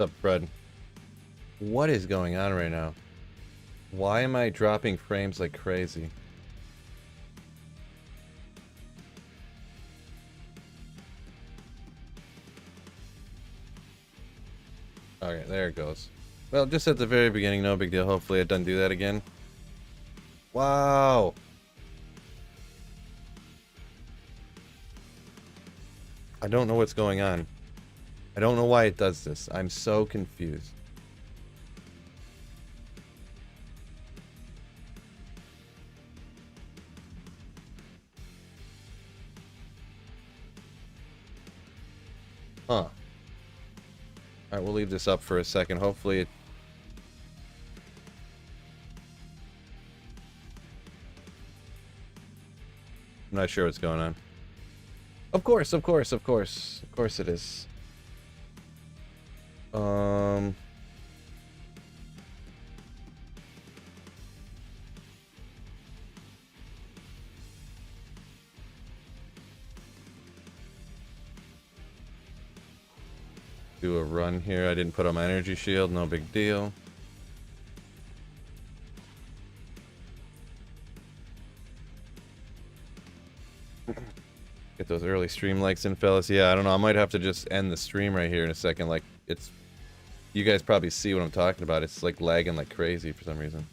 What's up, Fred? What is going on right now? Why am I dropping frames like crazy? Okay, there it goes. Well, just at the very beginning, no big deal. Hopefully it doesn't do that again. Wow! I don't know what's going on. I don't know why it does this. I'm so confused. Huh. Alright, we'll leave this up for a second. Hopefully it... I'm not sure what's going on. Of course, of course, of course. Of course it is. Do a run here. I didn't put on my energy shield. No big deal. Get those early stream likes in, fellas. Yeah, I don't know. I might have to just end the stream right here in a second. Like, it's... You guys probably see what I'm talking about. It's, like, lagging like crazy for some reason.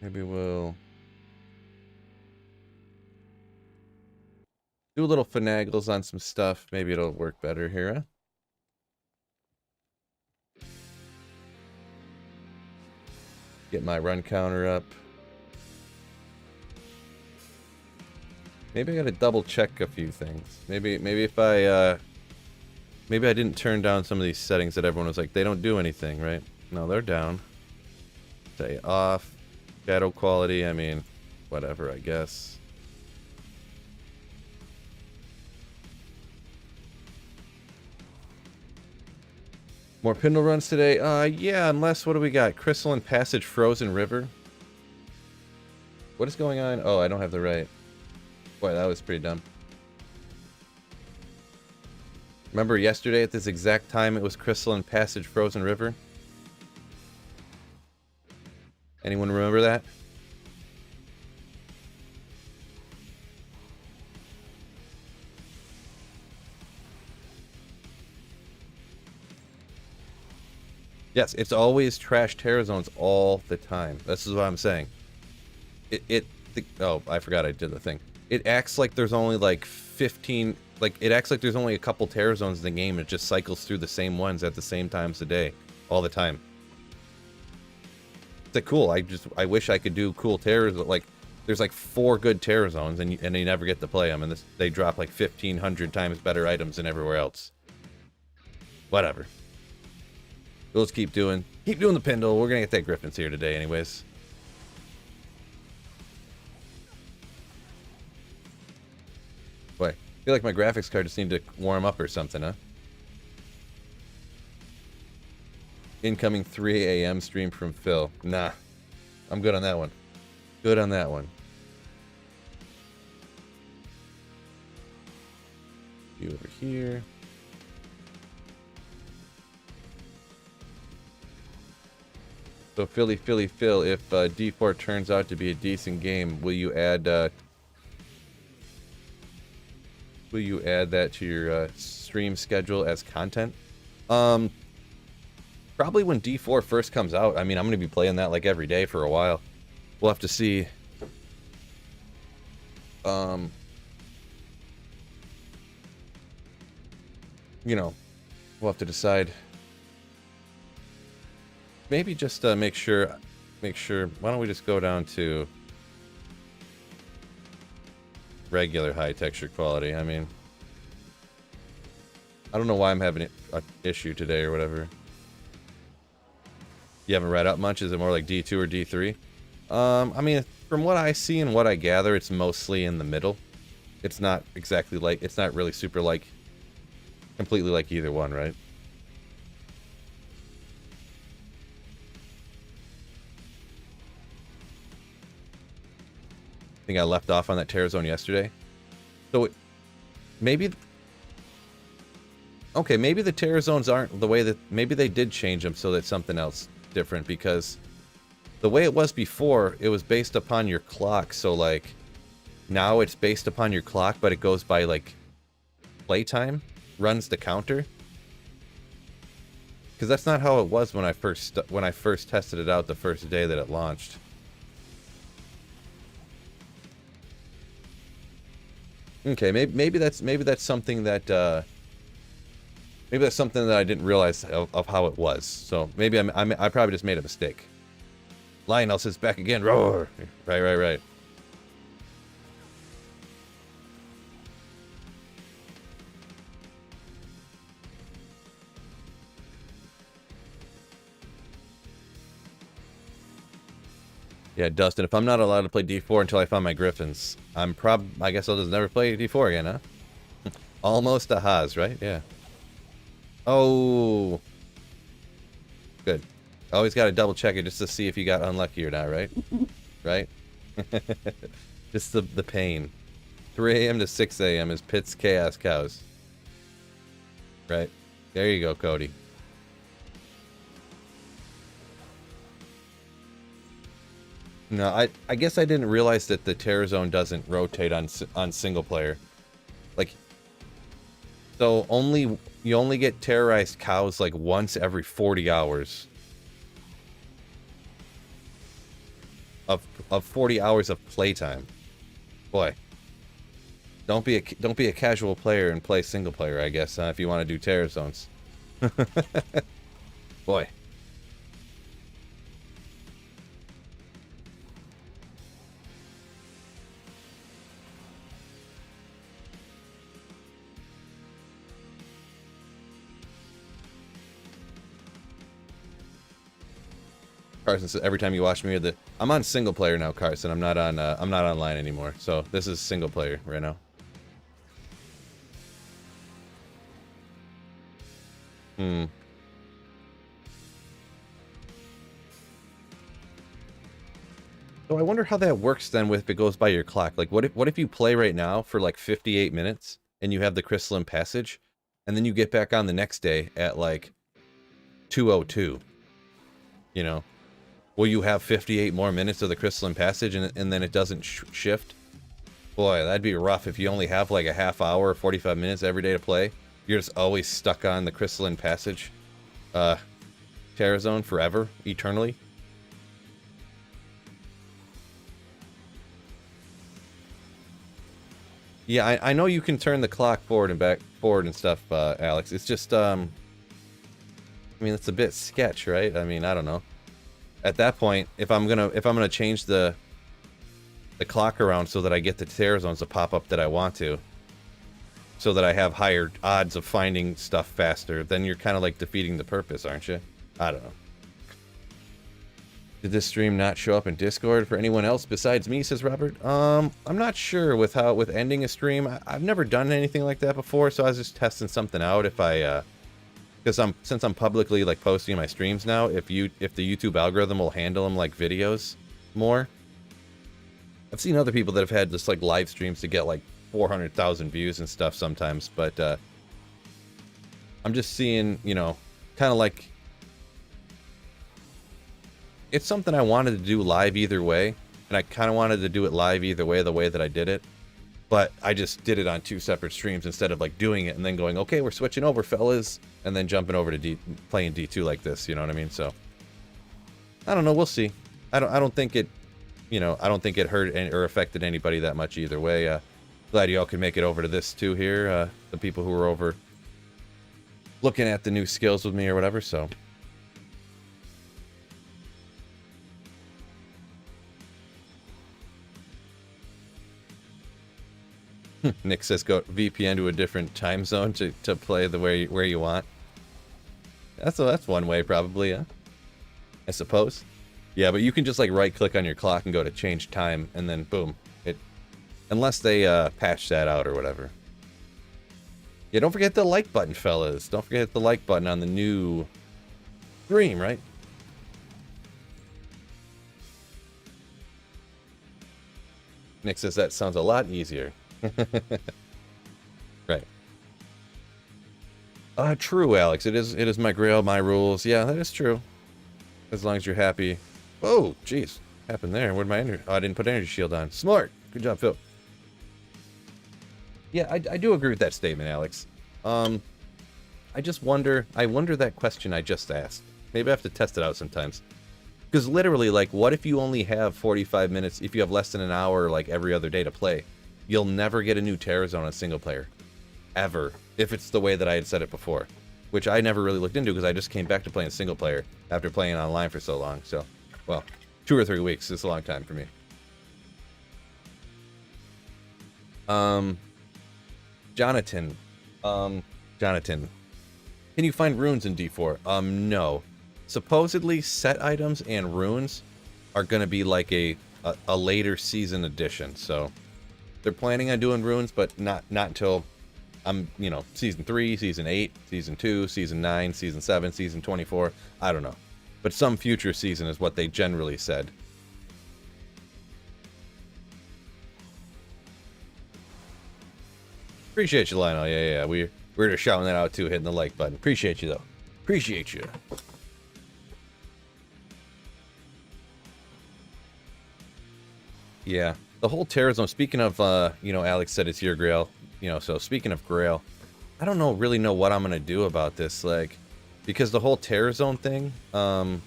Maybe we'll... do a little finagles on some stuff. Maybe it'll work better here, huh? Get my run counter up. Maybe I gotta double check a few things. Maybe if I maybe I didn't turn down some of these settings that everyone was like, they don't do anything, right? No, they're down. Stay off. Shadow quality, I mean, whatever, I guess. More Pindle runs today? Yeah, unless, what do we got? Crystalline Passage, Frozen River? What is going on? Oh, I don't have the right. Boy, that was pretty dumb. Remember yesterday at this exact time it was Crystalline Passage, Frozen River? Anyone remember that? Yes, it's always trash terror zones all the time. This is what I'm saying. Oh, I forgot I did the thing. It acts like there's only like 15, like it acts like there's only a couple terror zones in the game. It just cycles through the same ones at the same times a day, all the time. It's like cool. I wish I could do cool terror. Like there's like 4 good terror zones, and you never get to play them, and they drop like 1,500 times better items than everywhere else. Whatever. Let's keep doing the Pindle. We're gonna get that Griffin's here today anyways. Boy, I feel like my graphics card just need to warm up or something, huh? Incoming 3 a.m. stream from Phil. Nah, I'm good on that one. Good on that one. You over here. So Philly Phil, if D4 turns out to be a decent game, will you add that to your stream schedule as content? Probably when D4 first comes out. I mean, I'm going to be playing that like every day for a while. We'll have to see. You know, we'll have to decide. Maybe just make sure. Why don't we just go down to regular high texture quality? I mean, I don't know why I'm having an issue today or whatever. You haven't read up much? Is it more like D2 or D3? I mean, from what I see and what I gather, it's mostly in the middle. It's not exactly like, it's not really super like, completely like either one, right? I think I left off on that terror zone yesterday. So maybe Okay, maybe the terror zones aren't the way that... Maybe they did change them so that something else different, because the way it was before, it was based upon your clock, so, like, now it's based upon your clock, but it goes by, like, playtime, runs the counter. Because that's not how it was when I first tested it out the first day that it launched. Okay, maybe that's something that maybe that's something that I didn't realize of how it was. So maybe I probably just made a mistake. Lionel says back again. Roar! Right. Yeah, Dustin, if I'm not allowed to play D4 until I find my Griffins, I guess I'll just never play D4 again, huh? Almost a Haas, right? Yeah. Oh. Good. Always got to double check it just to see if you got unlucky or not, right? Right? Just the pain. 3 a.m. to 6 a.m. is Pitt's Chaos Cows. Right? There you go, Cody. No, I guess I didn't realize that the Terror Zone doesn't rotate on single player. Like, so you only get terrorized cows like once every 40 hours. Of 40 hours of playtime. Boy. Don't be a casual player and play single player, I guess, if you want to do Terror Zones. Boy. Carson says every time you watch me, I'm on single player now, Carson. I'm not online anymore. So this is single player right now. So I wonder how that works then if it goes by your clock. Like what if you play right now for like 58 minutes and you have the Crystalline Passage, and then you get back on the next day at like 2:02. You know? Will you have 58 more minutes of the Crystalline Passage and then it doesn't shift? Boy, that'd be rough if you only have like a half hour or 45 minutes every day to play. You're just always stuck on the Crystalline Passage. Terror Zone forever, eternally. Yeah, I know you can turn the clock forward and stuff, Alex. It's just, I mean, it's a bit sketch, right? I mean, I don't know. At that point, if I'm gonna change the clock around so that I get the Terror Zones to pop up that I want to, so that I have higher odds of finding stuff faster, then you're kind of like defeating the purpose, aren't you? I don't know. Did this stream not show up in Discord for anyone else besides me, says Robert? I'm not sure with ending a stream. I've never done anything like that before, so I was just testing something out. If I because since I'm publicly like posting my streams now, if the YouTube algorithm will handle them like videos more. I've seen other people that have had just like live streams to get like 400,000 views and stuff sometimes, but I'm just seeing, you know, kind of like it's something I wanted to do live either way, and I kind of wanted to do it live either way, the way that I did it. But I just did it on 2 separate streams instead of like doing it and then going, okay, we're switching over, fellas, and then jumping over to playing D2 like this. You know what I mean? So I don't know. We'll see. I don't think it, you know, I don't think it hurt or affected anybody that much either way. Glad you all could make it over to this too here. The people who were over looking at the new skills with me or whatever. So. Nick says go VPN to a different time zone to play where you want. That's one way probably, yeah. I suppose. Yeah, but you can just like right click on your clock and go to change time and then boom. Unless they patch that out or whatever. Yeah, don't forget the like button, fellas. Don't forget the like button on the new stream, right? Nick says that sounds a lot easier. Right. True, Alex. It is my Grail, my rules. Yeah, that is true. As long as you're happy. Oh, jeez. Happened there? Where'd my energy... Oh, I didn't put energy shield on. Smart. Good job, Phil. Yeah, I do agree with that statement, Alex. I just wonder... I wonder that question I just asked. Maybe I have to test it out sometimes. Because literally, like, what if you only have 45 minutes... If you have less than an hour, like, every other day to play? You'll never get a new Terra Zone on single player. Ever. If it's the way that I had said it before. Which I never really looked into because I just came back to playing single player after playing online for so long. So, well, 2 or 3 weeks is a long time for me. Jonathan. Jonathan. Can you find runes in D4? No. Supposedly, set items and runes are going to be like a later season edition. So, they're planning on doing runes, but not until... you know, Season 3, Season 8, Season 2, Season 9, Season 7, Season 24. I don't know. But some future season is what they generally said. Appreciate you, Lionel. Yeah. We're just shouting that out too, hitting the like button. Appreciate you, though. Appreciate you. Yeah. The whole Terra Zone, speaking of, you know, Alex said it's your Grail. You know, so speaking of Grail, I don't really know what I'm going to do about this, like, because the whole Terra Zone thing, I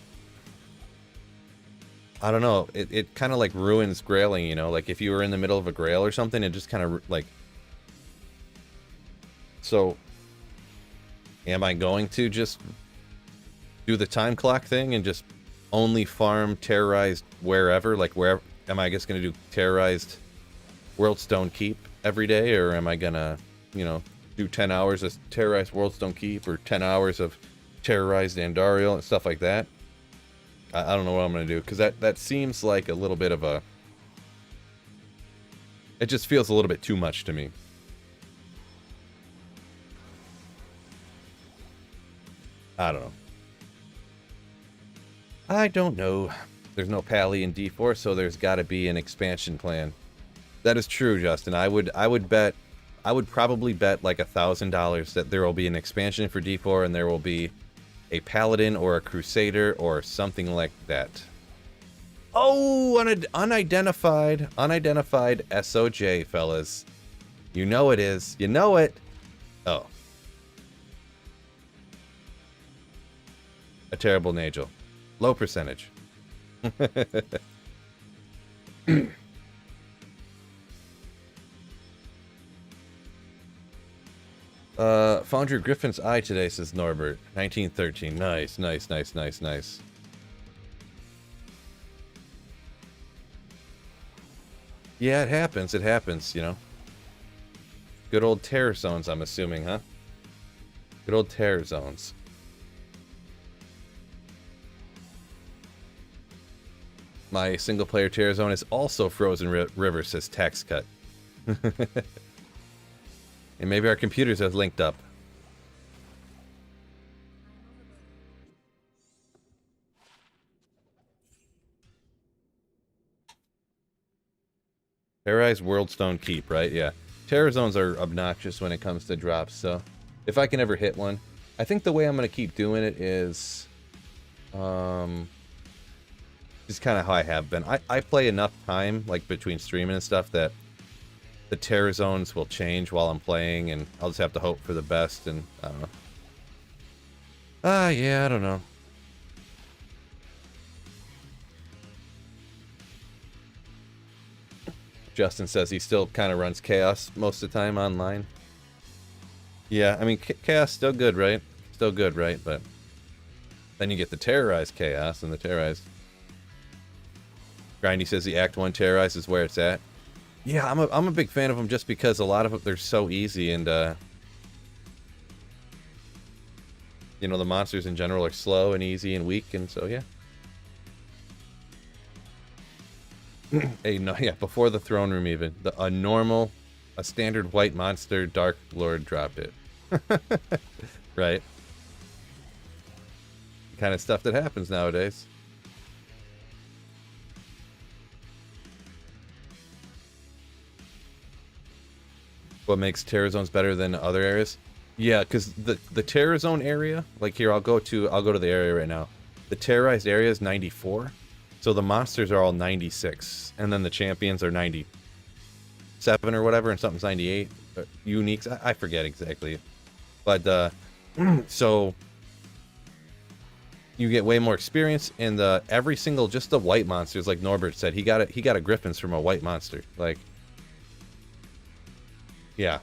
don't know, it kind of, like, ruins Grailing, you know, like, if you were in the middle of a Grail or something, it just kind of, like, so, am I going to just do the time clock thing and just only farm terrorized wherever, like, wherever, am I just going to do terrorized Worldstone Keep every day, or am I gonna, you know, do 10 hours of terrorized Worldstone Keep or 10 hours of terrorized Andariel and stuff like that? I don't know what I'm gonna do, because that seems like a little bit of a... It just feels a little bit too much to me. I don't know. I don't know. There's no Pally in D4, so there's got to be an expansion plan. That is true, Justin. I would probably bet like $1,000 that there will be an expansion for D4 and there will be a Paladin or a Crusader or something like that. Oh, unidentified SOJ, fellas. You know it is. You know it. Oh. A terrible Nagel. Low percentage. Found your Griffin's eye today, says Norbert. 1913. Nice. Yeah, it happens, you know. Good old Terror Zones, I'm assuming, huh? Good old Terror Zones. My single-player Terror Zone is also Frozen River, says Tax Cut. And maybe our computers have linked up. Terrorize Worldstone Keep, right? Yeah. Terror Zones are obnoxious when it comes to drops, so if I can ever hit one. I think the way I'm going to keep doing it is... just kind of how I have been. I play enough time, like, between streaming and stuff, that the Terror Zones will change while I'm playing, and I'll just have to hope for the best, and I don't know. Yeah, I don't know. Justin says he still kind of runs Chaos most of the time online. Yeah, I mean, Chaos still good, right? Still good, right? But then you get the Terrorized Chaos and the Terrorized... Grindy says the Act 1 Terrorized is where it's at. Yeah, I'm a big fan of them just because a lot of them, they're so easy, and you know, the monsters in general are slow and easy and weak, and so yeah. Hey, no, yeah, before the throne room even, a standard white monster Dark Lord dropped it. Right? The kind of stuff that happens nowadays. What makes Terror Zones better than other areas? Yeah, because the terror zone area, like here, I'll go to the area right now. The terrorized area is 94, so the monsters are all 96, and then the champions are 97 or whatever, and something's 98. Uniques, I forget exactly, but so you get way more experience, and every single, just the white monsters, like Norbert said, he got a Griffin's from a white monster, like, yeah.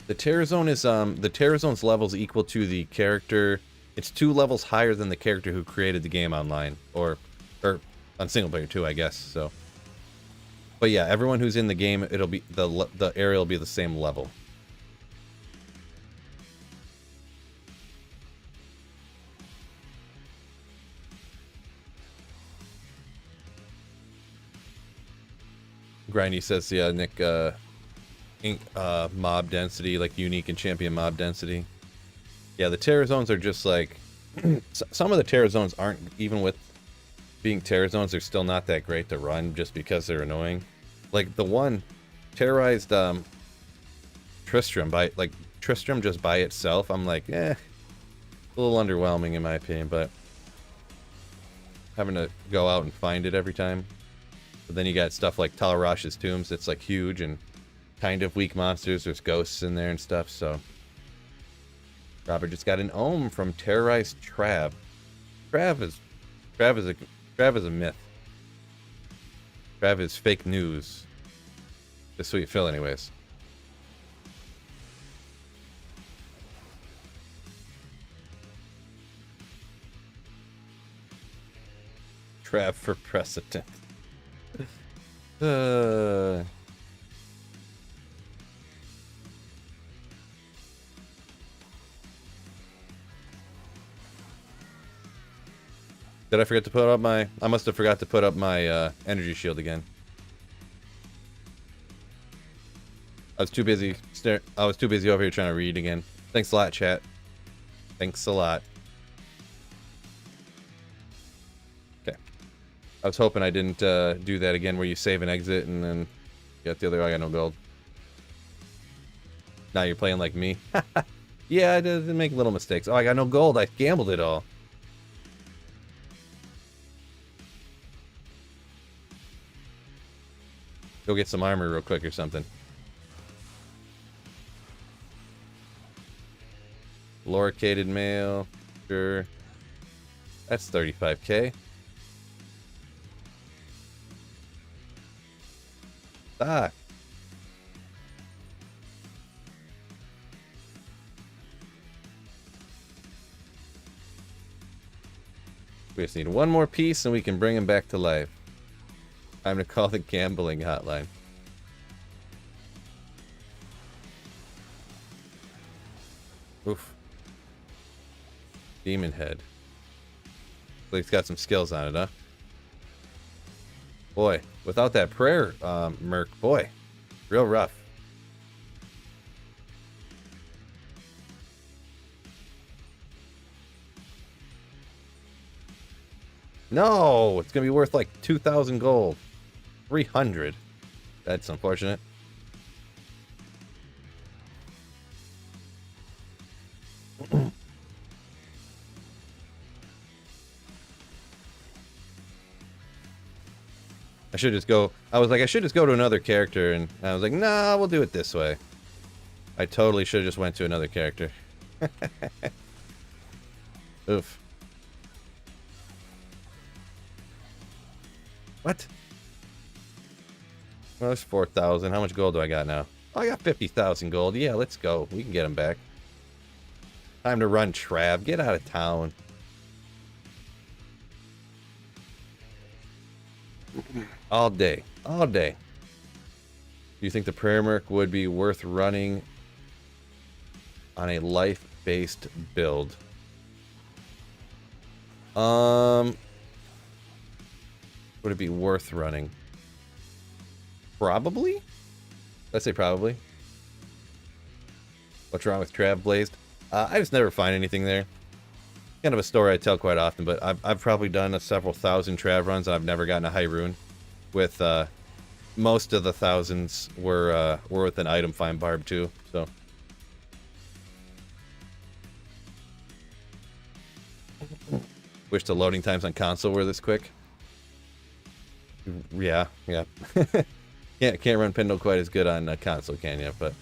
The Terror Zone is the Terror Zone's levels equal to the character. It's 2 levels higher than the character who created the game online, or on single player too, I guess. So, but yeah, everyone who's in the game, it'll be the area will be the same level. Grindy says, yeah, Nick. Mob density, like unique and champion mob density. Yeah, the terror zones are just like some of the terror zones aren't, even with being terror zones, they're still not that great to run just because they're annoying. Like the one terrorized Tristram Tristram just by itself, I'm like, a little underwhelming in my opinion, but having to go out and find it every time. But then you got stuff like Talarash's tombs that's like huge and kind of weak monsters. There's ghosts in there and stuff. So Robert just got an ohm from terrorized Trav. Trav is a myth. Trav is fake news. Just so you feel, anyways. Trav for precedent. Did I forget to put up my... I must have forgot to put up my energy shield again. I was too busy over here trying to read again. Thanks a lot, chat. Thanks a lot. Okay. I was hoping I didn't do that again where you save and exit and then get the other... I got no gold. Now you're playing like me. Yeah, I did make little mistakes. Oh, I got no gold. I gambled it all. Go get some armor real quick or something. Loricated mail. Sure. That's 35k. Ah. We just need one more piece and we can bring him back to life. Time to call the gambling hotline. Oof. Demon head. He's got some skills on it, huh? Boy, without that prayer, Merc, boy, real rough. No, it's gonna be worth like 2,000 gold. 300. That's unfortunate. I should just go. I was like, I should just go to another character, and I was like, nah, we'll do it this way. I totally should have just went to another character. Oof. What? Well, there's 4,000. How much gold do I got now? Oh, I got 50,000 gold. Yeah, let's go. We can get him back. Time to run, Trav. Get out of town. All day. All day. Do you think the prayer merc would be worth running on a life-based build? Would it be worth running? Probably? Let's say probably. What's wrong with Trav Blazed? I just never find anything there. Kind of a story I tell quite often, but I've probably done several thousand Trav runs and I've never gotten a high rune with most of the thousands were with an item find barb too. So wish the loading times on console were this quick. Yeah. Can't run Pindle quite as good on console, can you? But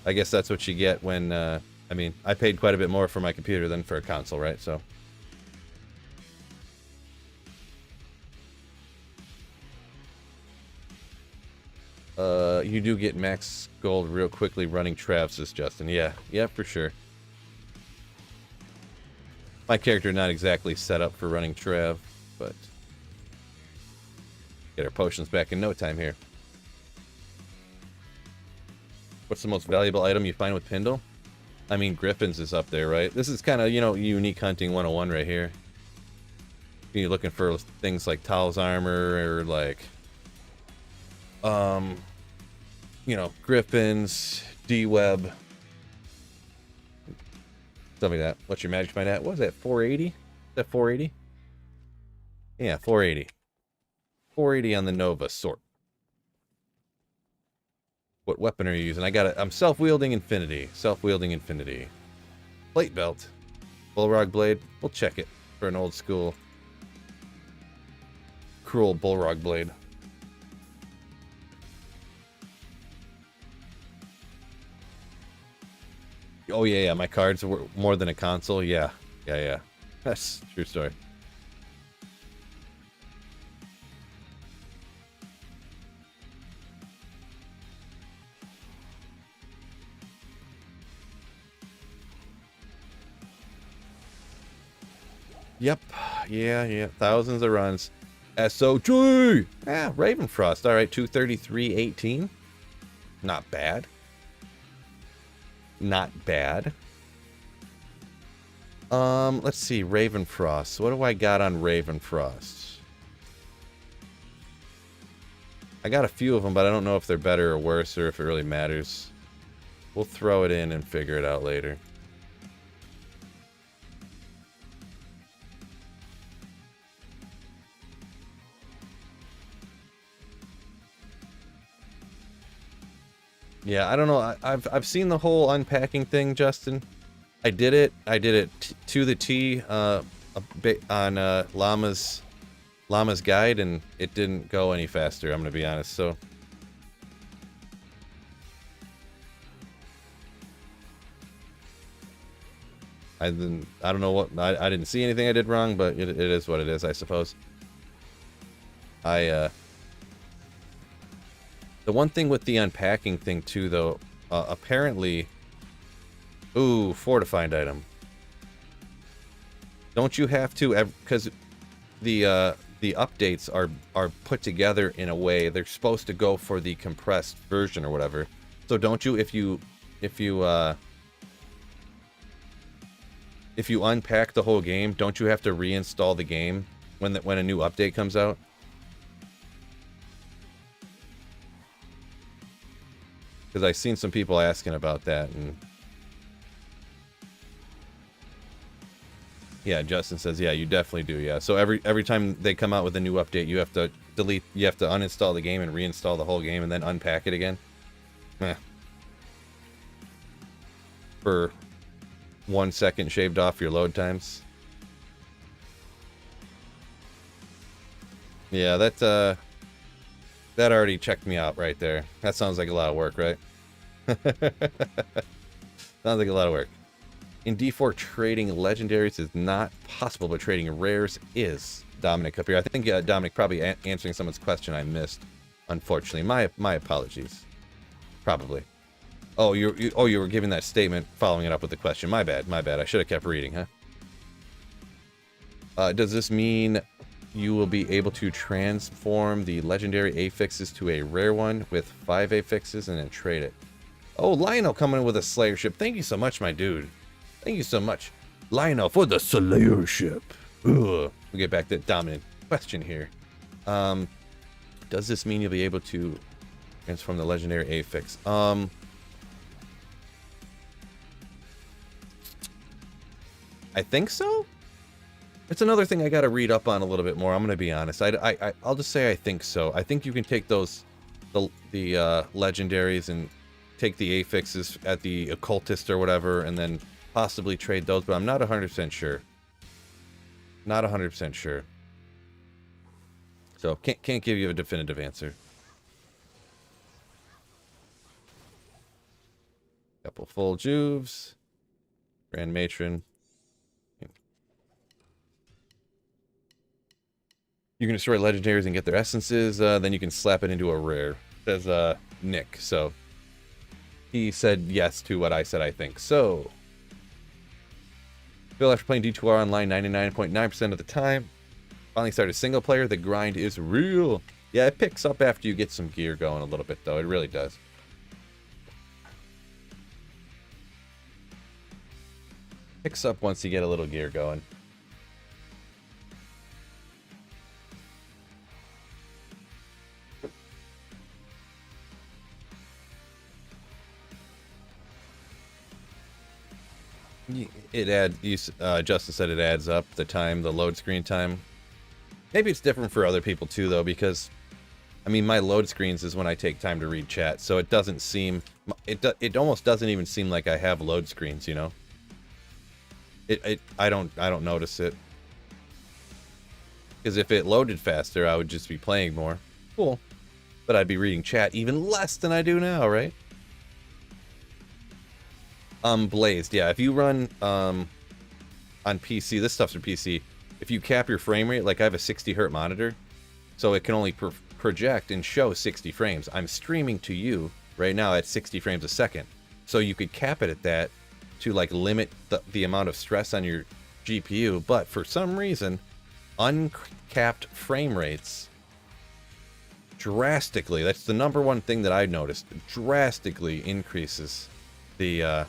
I guess that's what you get when. I mean, I paid quite a bit more for my computer than for a console, right? So. You do get max gold real quickly running Trav, says Justin. Yeah, for sure. My character not exactly set up for running Trav, but get our potions back in no time here. What's the most valuable item you find with Pindle? I mean, Griffins is up there, right? This is kind of, you know, unique hunting 101 right here. You're looking for things like Tal's armor or like, you know, Griffins, D-Web, stuff like that. What's your magic find at? What was that, 480? Is that 480? Yeah, 480. 480 on the Nova sword. What weapon are you using? I'm self-wielding Infinity. Self-wielding Infinity. Plate belt. Bullrog blade. We'll check it for an old school cruel Bullrog blade. Oh yeah, my cards were more than a console. Yeah. That's a true story. Yep. Yeah. Thousands of runs. SOG! Yeah, Ravenfrost. Alright, 233.18. Not bad. Not bad. Let's see, Ravenfrost. What do I got on Ravenfrost? I got a few of them, but I don't know if they're better or worse or if it really matters. We'll throw it in and figure it out later. Yeah, I don't know. I've seen the whole unpacking thing, Justin. I did it to the T a bit on Llama's guide, and it didn't go any faster. I'm gonna be honest. So I don't know what I didn't see anything I did wrong, but it is what it is, I suppose. The one thing with the unpacking thing too, though, apparently, ooh, fortified item. Don't you have to? Because the updates are put together in a way they're supposed to go for the compressed version or whatever. So don't you? If you unpack the whole game, don't you have to reinstall the game when a new update comes out? Because I've seen some people asking about that, and yeah, Justin says, yeah, you definitely do, yeah. So every time they come out with a new update, you have to uninstall the game and reinstall the whole game and then unpack it again. For 1 second shaved off your load times. Yeah, that already checked me out right there. That sounds like a lot of work, right? Sounds like a lot of work. In D4, trading legendaries is not possible, but trading rares is. Dominic up here. I think Dominic probably answering someone's question I missed. Unfortunately, my apologies. Probably. Oh, you were giving that statement, following it up with the question. My bad. I should have kept reading, huh? Does this mean you will be able to transform the legendary affixes to a rare one with 5 affixes and then trade it? Oh, Lionel coming in with a Slayer ship. Thank you so much, my dude. Thank you so much, Lionel, for the Slayer ship. Ugh. We'll get back to the dominant question here. Does this mean you'll be able to transform the legendary affix? I think so. It's another thing I got to read up on a little bit more. I'm going to be honest. I'll just say I think so. I think you can take those the legendaries and take the affixes at the occultist or whatever, and then possibly trade those. But I'm not 100% sure. Not 100% sure. So can't give you a definitive answer. Couple full juves. Grand Matron. You can destroy legendaries and get their essences, then you can slap it into a rare, says Nick. So he said yes to what I said, I think. So Phil, after playing D2R online 99.9% of the time, finally started single player. The grind is real. Yeah, it picks up after you get some gear going a little bit, though. It really does. Picks up once you get a little gear going. Justin said it adds up, the time, the load screen time. Maybe it's different for other people too, though, because I mean, my load screens is when I take time to read chat, so it doesn't seem, it almost doesn't even seem like I have load screens, you know. I don't notice it, because if it loaded faster, I would just be playing more. Cool, but I'd be reading chat even less than I do now, right? Blazed, yeah. If you run on PC, this stuff's for PC. If you cap your frame rate, like I have a 60 hertz monitor, so it can only project and show 60 frames. I'm streaming to you right now at 60 frames a second, so you could cap it at that to like limit the amount of stress on your GPU. But for some reason, uncapped frame rates drastically, that's the number one thing that I noticed, drastically increases the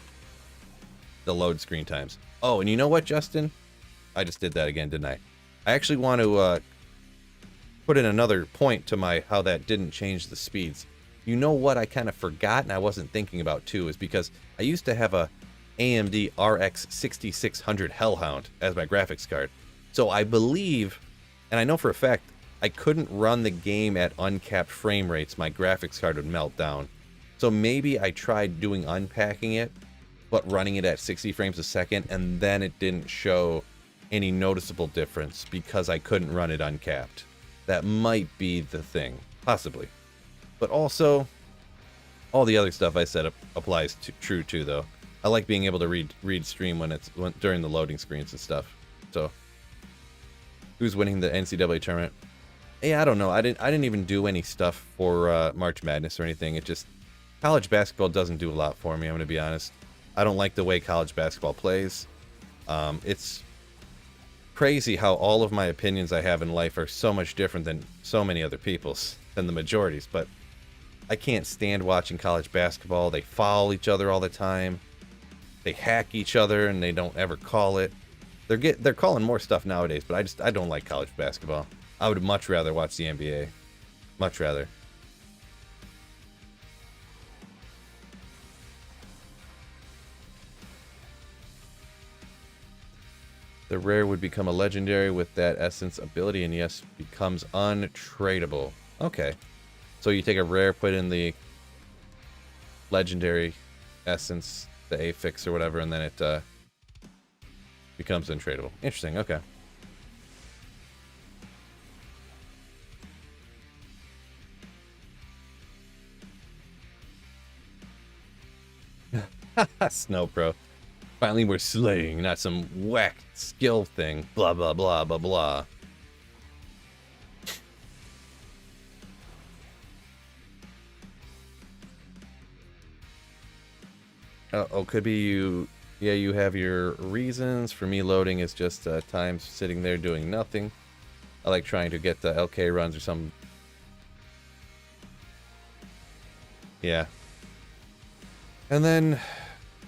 load screen times. Oh, and you know what, Justin? I just did that again, didn't I? I actually want to put in another point to my how that didn't change the speeds. You know what I kind of forgot and I wasn't thinking about too is because I used to have a AMD RX 6600 Hellhound as my graphics card. So I believe, and I know for a fact, I couldn't run the game at uncapped frame rates. My graphics card would melt down. So maybe I tried doing unpacking it, but running it at 60 frames a second, and then it didn't show any noticeable difference because I couldn't run it uncapped. That might be the thing, possibly. But also, all the other stuff I said applies true too, though. I like being able to read stream during the loading screens and stuff. So, who's winning the NCAA tournament? Hey, I don't know. I didn't even do any stuff for March Madness or anything. It just, college basketball doesn't do a lot for me. I'm gonna be honest. I don't like the way college basketball plays. It's crazy how all of my opinions I have in life are so much different than so many other people's, than the majority's, but I can't stand watching college basketball. They foul each other all the time. They hack each other and they don't ever call it. They're calling more stuff nowadays, but I don't like college basketball. I would much rather watch the NBA. Much rather. The rare would become a legendary with that essence ability, and yes, becomes untradeable. Okay. So you take a rare, put in the legendary essence, the affix or whatever, and then it becomes untradeable. Interesting, okay. Snow Pro. Finally, we're slaying, not some whack skill thing. Blah, blah, blah, blah, blah. Oh, could be you. Yeah, you have your reasons. For me, loading is just time sitting there doing nothing. I like trying to get the LK runs or some. Yeah. And then.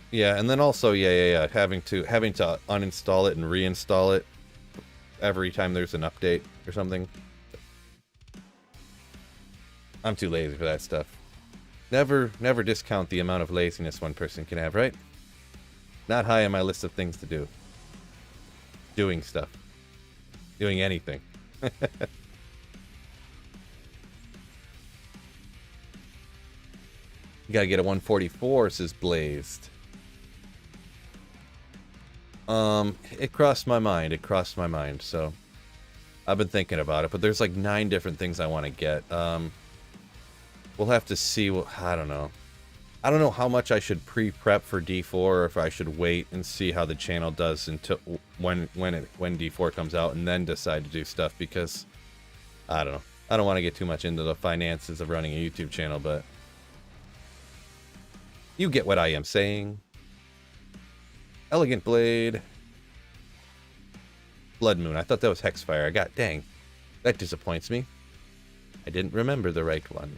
Yeah, and then also, yeah, having to uninstall it and reinstall it every time there's an update or something. I'm too lazy for that stuff. Never discount the amount of laziness one person can have, right? Not high on my list of things to do. Doing stuff. Doing anything. You gotta get a 144, says Blazed. It crossed my mind. It crossed my mind, so I've been thinking about it, but there's like 9 different things I want to get. We'll have to see what, I don't know. I don't know how much I should pre-prep for D4 or if I should wait and see how the channel does until when D4 comes out and then decide to do stuff, because I don't know. I don't want to get too much into the finances of running a YouTube channel, but you get what I am saying. Elegant Blade. Blood Moon. I thought that was Hexfire. I got, dang. That disappoints me. I didn't remember the right one.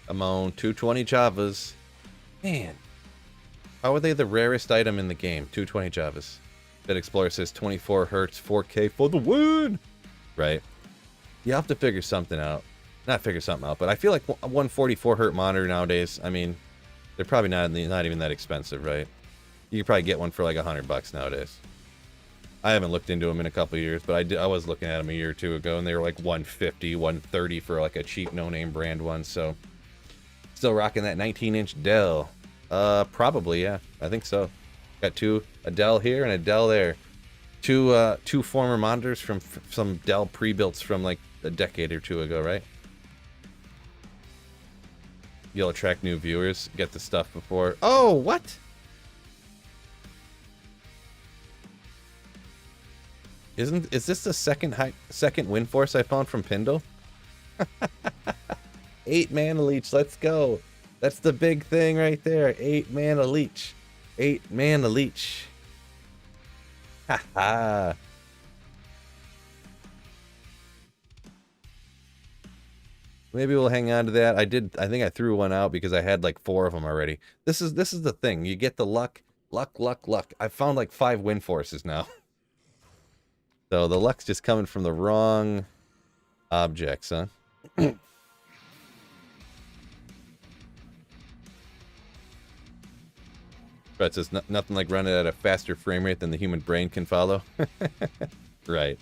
I'm on 220 Javas. Man. How are they the rarest item in the game? 220 Javas. That Explorer says 24 hertz, 4K for the win! Right. You have to figure something out. Not figure something out, but I feel like a 144 hertz monitor nowadays, I mean, they're probably not even that expensive, right? You could probably get one for like $100 nowadays. I haven't looked into them in a couple of years, but I was looking at them a year or two ago, and they were like 150, 130 for like a cheap no-name brand one, so... Still rocking that 19-inch Dell. Probably, yeah. I think so. Got a Dell here and a Dell there. Two former monitors from some Dell pre-builts from like a decade or two ago, right? You'll attract new viewers. Get the stuff before... Oh, what? Is this the second wind force I found from Pindle? 8 mana leech, let's go. That's the big thing right there. 8 mana leech. 8 mana leech. Haha. Maybe we'll hang on to that. I think I threw one out because I had like 4 of them already. This is the thing. You get the luck. I found like 5 wind forces now. So the luck's just coming from the wrong objects, huh? But it says nothing like running at a faster frame rate than the human brain can follow. Right.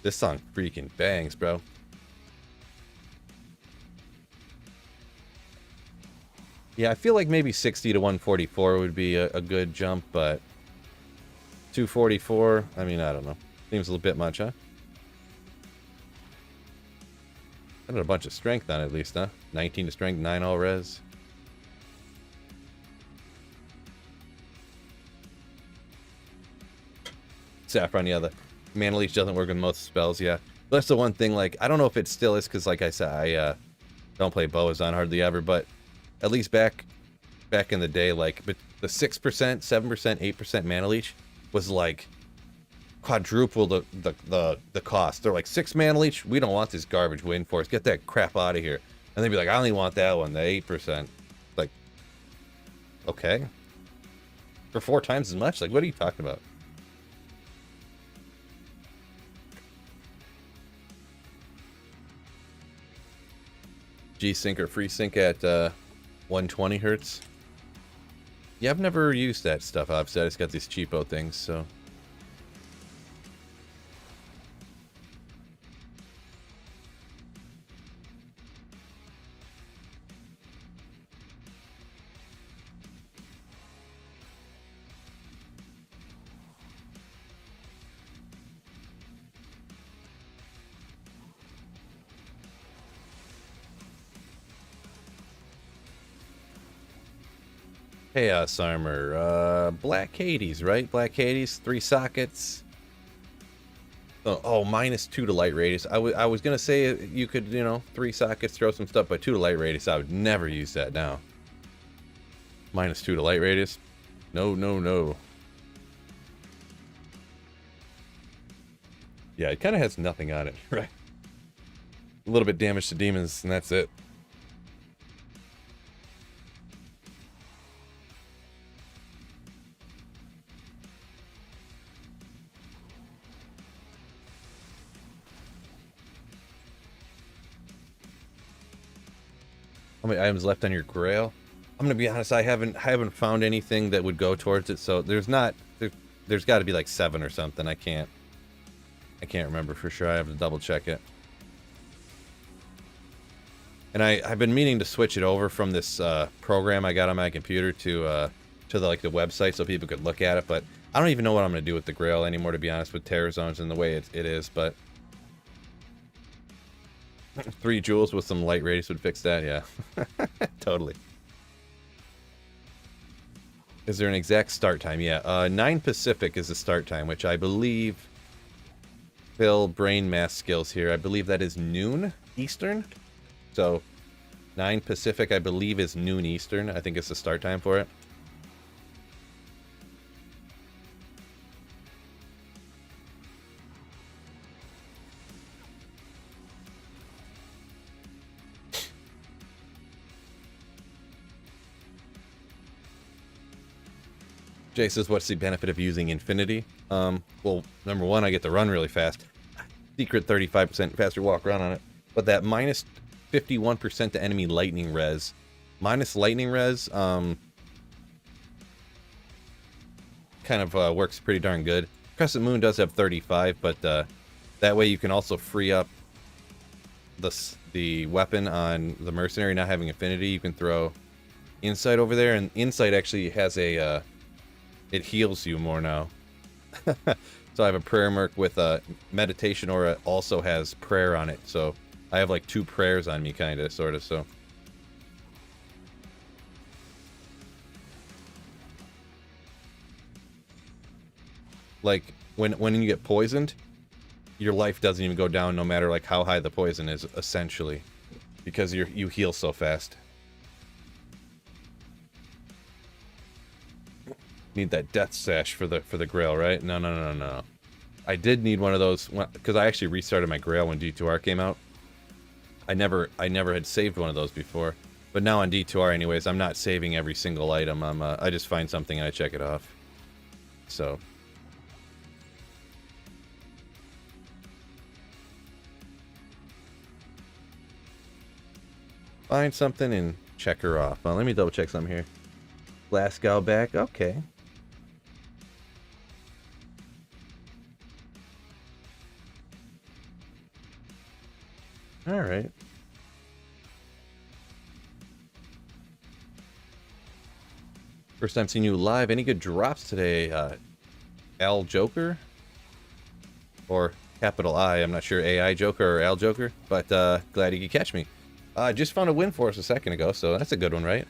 This song freaking bangs, bro. Yeah, I feel like maybe 60 to 144 would be a good jump, but 244, I mean, I don't know. Seems a little bit much, huh? Got a bunch of strength on it, at least, huh? 19 to strength, 9 all res. Saffron, yeah, the mana leech doesn't work on most spells, yeah. That's the one thing, like, I don't know if it still is, because, like I said, I don't play Boazon hardly ever, but at least back in the day, like, but the 6%, 7%, 8% mana leech was, like, quadruple the cost. They're like, 6 mana leech, we don't want this garbage wind force, get that crap out of here. And they'd be like, I only want that one, the 8%. Like, okay, for 4 times as much? Like, what are you talking about? G-Sync or FreeSync at 120 hertz. Yeah, I've never used that stuff, obviously. I just got these cheapo things, so... Chaos Armor, Black Hades, right? Black Hades, 3 sockets. Oh, -2 to light radius. I was gonna say you could, you know, 3 sockets, throw some stuff, but 2 to light radius, I would never use that now. -2 to light radius? No, no, no. Yeah, it kind of has nothing on it, right? A little bit damage to demons, and that's it. How many items left on your Grail? I'm gonna be honest. I haven't found anything that would go towards it. So there's not. There's got to be like 7 or something. I can't remember for sure. I have to double check it. And I've been meaning to switch it over from this program I got on my computer to the website so people could look at it. But I don't even know what I'm gonna do with the Grail anymore, to be honest, with Terror Zones and the way it is. But 3 jewels with some light radius would fix that. Yeah, totally. Is there an exact start time? Yeah, 9 Pacific is the start time, which I believe. Phil, brain mass skills here. I believe that is noon Eastern. So 9 Pacific, I believe, is noon Eastern. I think it's the start time for it. Jay says, what's the benefit of using Infinity? Well, number one, I get to run really fast. Secret 35% faster walk around on it. But that minus 51% to enemy lightning res. Minus lightning res, kind of works pretty darn good. Crescent Moon does have 35, but that way you can also free up the weapon on the Mercenary not having Affinity. You can throw Insight over there, and Insight actually has a... it heals you more now. So I have a prayer merc with a meditation aura, also has prayer on it. So I have like 2 prayers on me, kind of, sort of. So like when you get poisoned, your life doesn't even go down, no matter like how high the poison is, essentially, because you heal so fast. Need that death sash for the Grail, right? No. I did need one of those because I actually restarted my Grail when D2R came out. I never had saved one of those before, but now on D2R, anyways, I'm not saving every single item. I just find something and I check it off. So find something and check her off. Let me double check something here. Glasgow back, okay. All right. First time seeing you live. Any good drops today? Al Joker? Or capital I. I'm not sure AI Joker or Al Joker, but glad you could catch me. Just found a win for us a second ago, so that's a good one, right?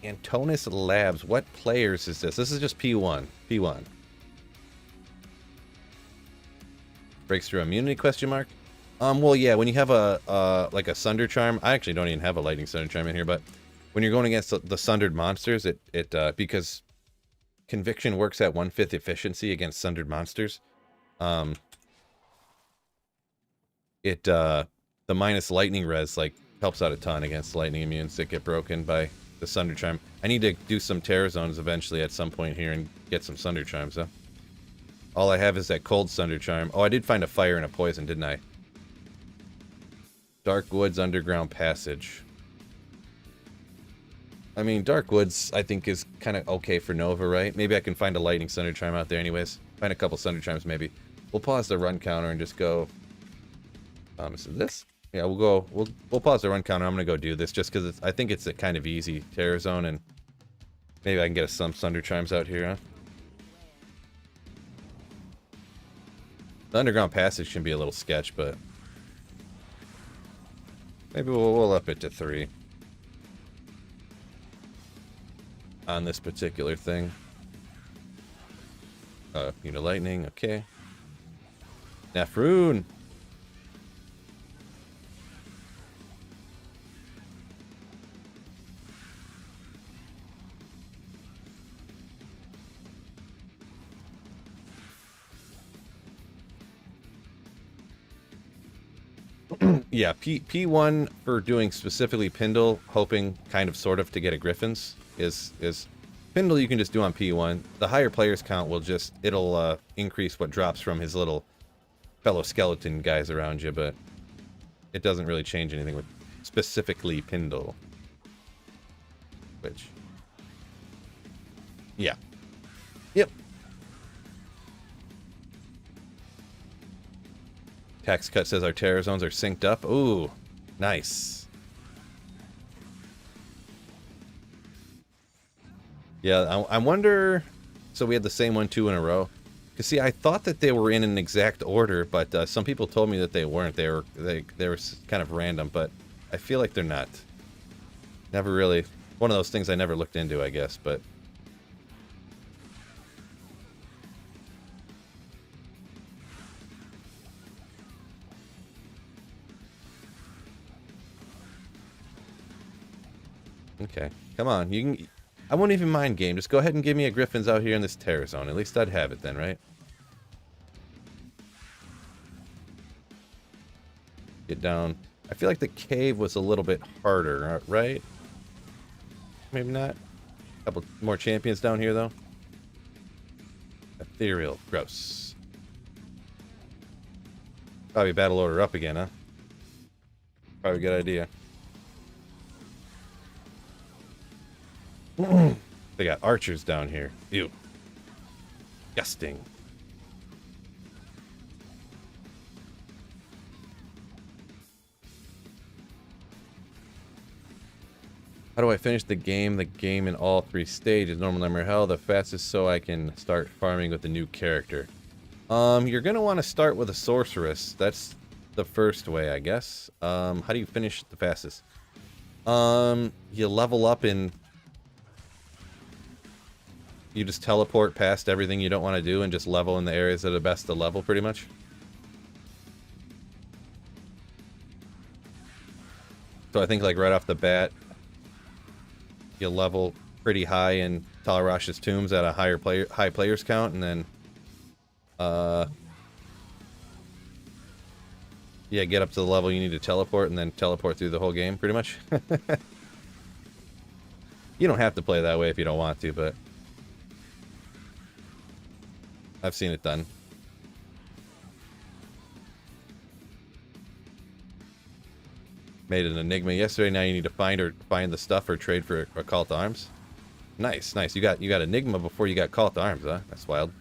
Antonis Labs. What players is this? This is just P1. P1. Breaks through immunity, question mark? Well, yeah, when you have like a Sunder Charm, I actually don't even have a Lightning Sunder Charm in here, but when you're going against the Sundered monsters, because Conviction works at 1/5 efficiency against Sundered monsters, the minus Lightning res, like, helps out a ton against Lightning immunes that get broken by the Sunder Charm. I need to do some Terror Zones eventually at some point here and get some Sunder Charms, though. All I have is that Cold Sunder Charm. Oh, I did find a Fire and a Poison, didn't I? Dark Woods Underground Passage. I mean, Dark Woods, I think, is kind of okay for Nova, right? Maybe I can find a Lightning Sunder Charm out there anyways. Find a couple Sunder Charms, maybe. We'll pause the run counter and just go... is this? Yeah, we'll pause the run counter. I'm gonna go do this just because I think it's a kind of easy Terror Zone, and maybe I can get some Sunder Charms out here, huh? The Underground Passage can be a little sketch, but... maybe we'll up it to 3. On this particular thing. Unit Lightning, okay. Nafroon! Yeah, P1 for doing specifically Pindle, hoping kind of sort of to get a Griffins is Pindle you can just do on P1. The higher players count will just, it'll increase what drops from his little fellow skeleton guys around you, but it doesn't really change anything with specifically Pindle. Which, yeah. Yep. Tax Cut says our terror zones are synced up. Ooh, nice. Yeah, I wonder... So we had the same one 2 in a row. Because, see, I thought that they were in an exact order, but some people told me that they weren't. They were kind of random, but I feel like they're not. Never really... One of those things I never looked into, I guess, but... Okay, come on. You can. I won't even mind game. Just go ahead and give me a Griffin's out here in this terror zone. At least I'd have it then, right? Get down. I feel like the cave was a little bit harder, right? Maybe not. A couple more champions down here, though. Ethereal. Gross. Probably battle order up again, huh? Probably a good idea. They got archers down here. Ew. Disgusting. How do I finish the game? The game in all 3 stages. Normal number hell. The fastest so I can start farming with a new character. You're going to want to start with a sorceress. That's the first way, I guess. How do you finish the fastest? You level up in... You just teleport past everything you don't want to do and just level in the areas that are best to level, pretty much. So I think, like, right off the bat, you level pretty high in Talarash's Tombs at a high players count, and then, yeah, get up to the level you need to teleport, and then teleport through the whole game, pretty much. You don't have to play that way if you don't want to, but... I've seen it done. Made an enigma yesterday. Now you need to find the stuff or trade for a call to arms. Nice, nice. You got enigma before you got call to arms, huh? That's wild.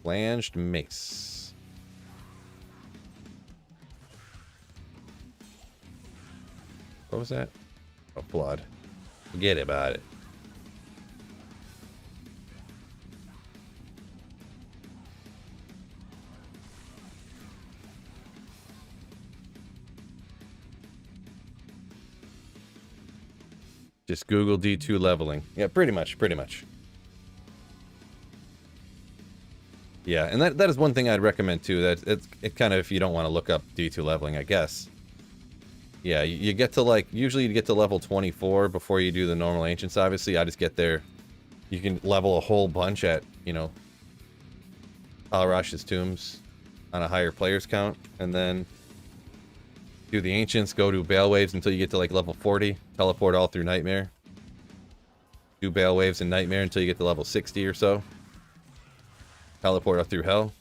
Flanged mace. What was that? Oh, blood. Forget about it. Just Google D2 leveling. Yeah, pretty much, pretty much. Yeah, and that is one thing I'd recommend too. That it kind of, if you don't want to look up D2 leveling, I guess. Yeah, you get to, like, usually you get to level 24 before you do the normal ancients, obviously. I just get there. You can level a whole bunch at, you know, Talarash's Tombs on a higher players count, and then do the ancients, go to Bale Waves until you get to, like, level 40, teleport all through Nightmare. Do Bale Waves and Nightmare until you get to level 60 or so. Teleport up through Hell.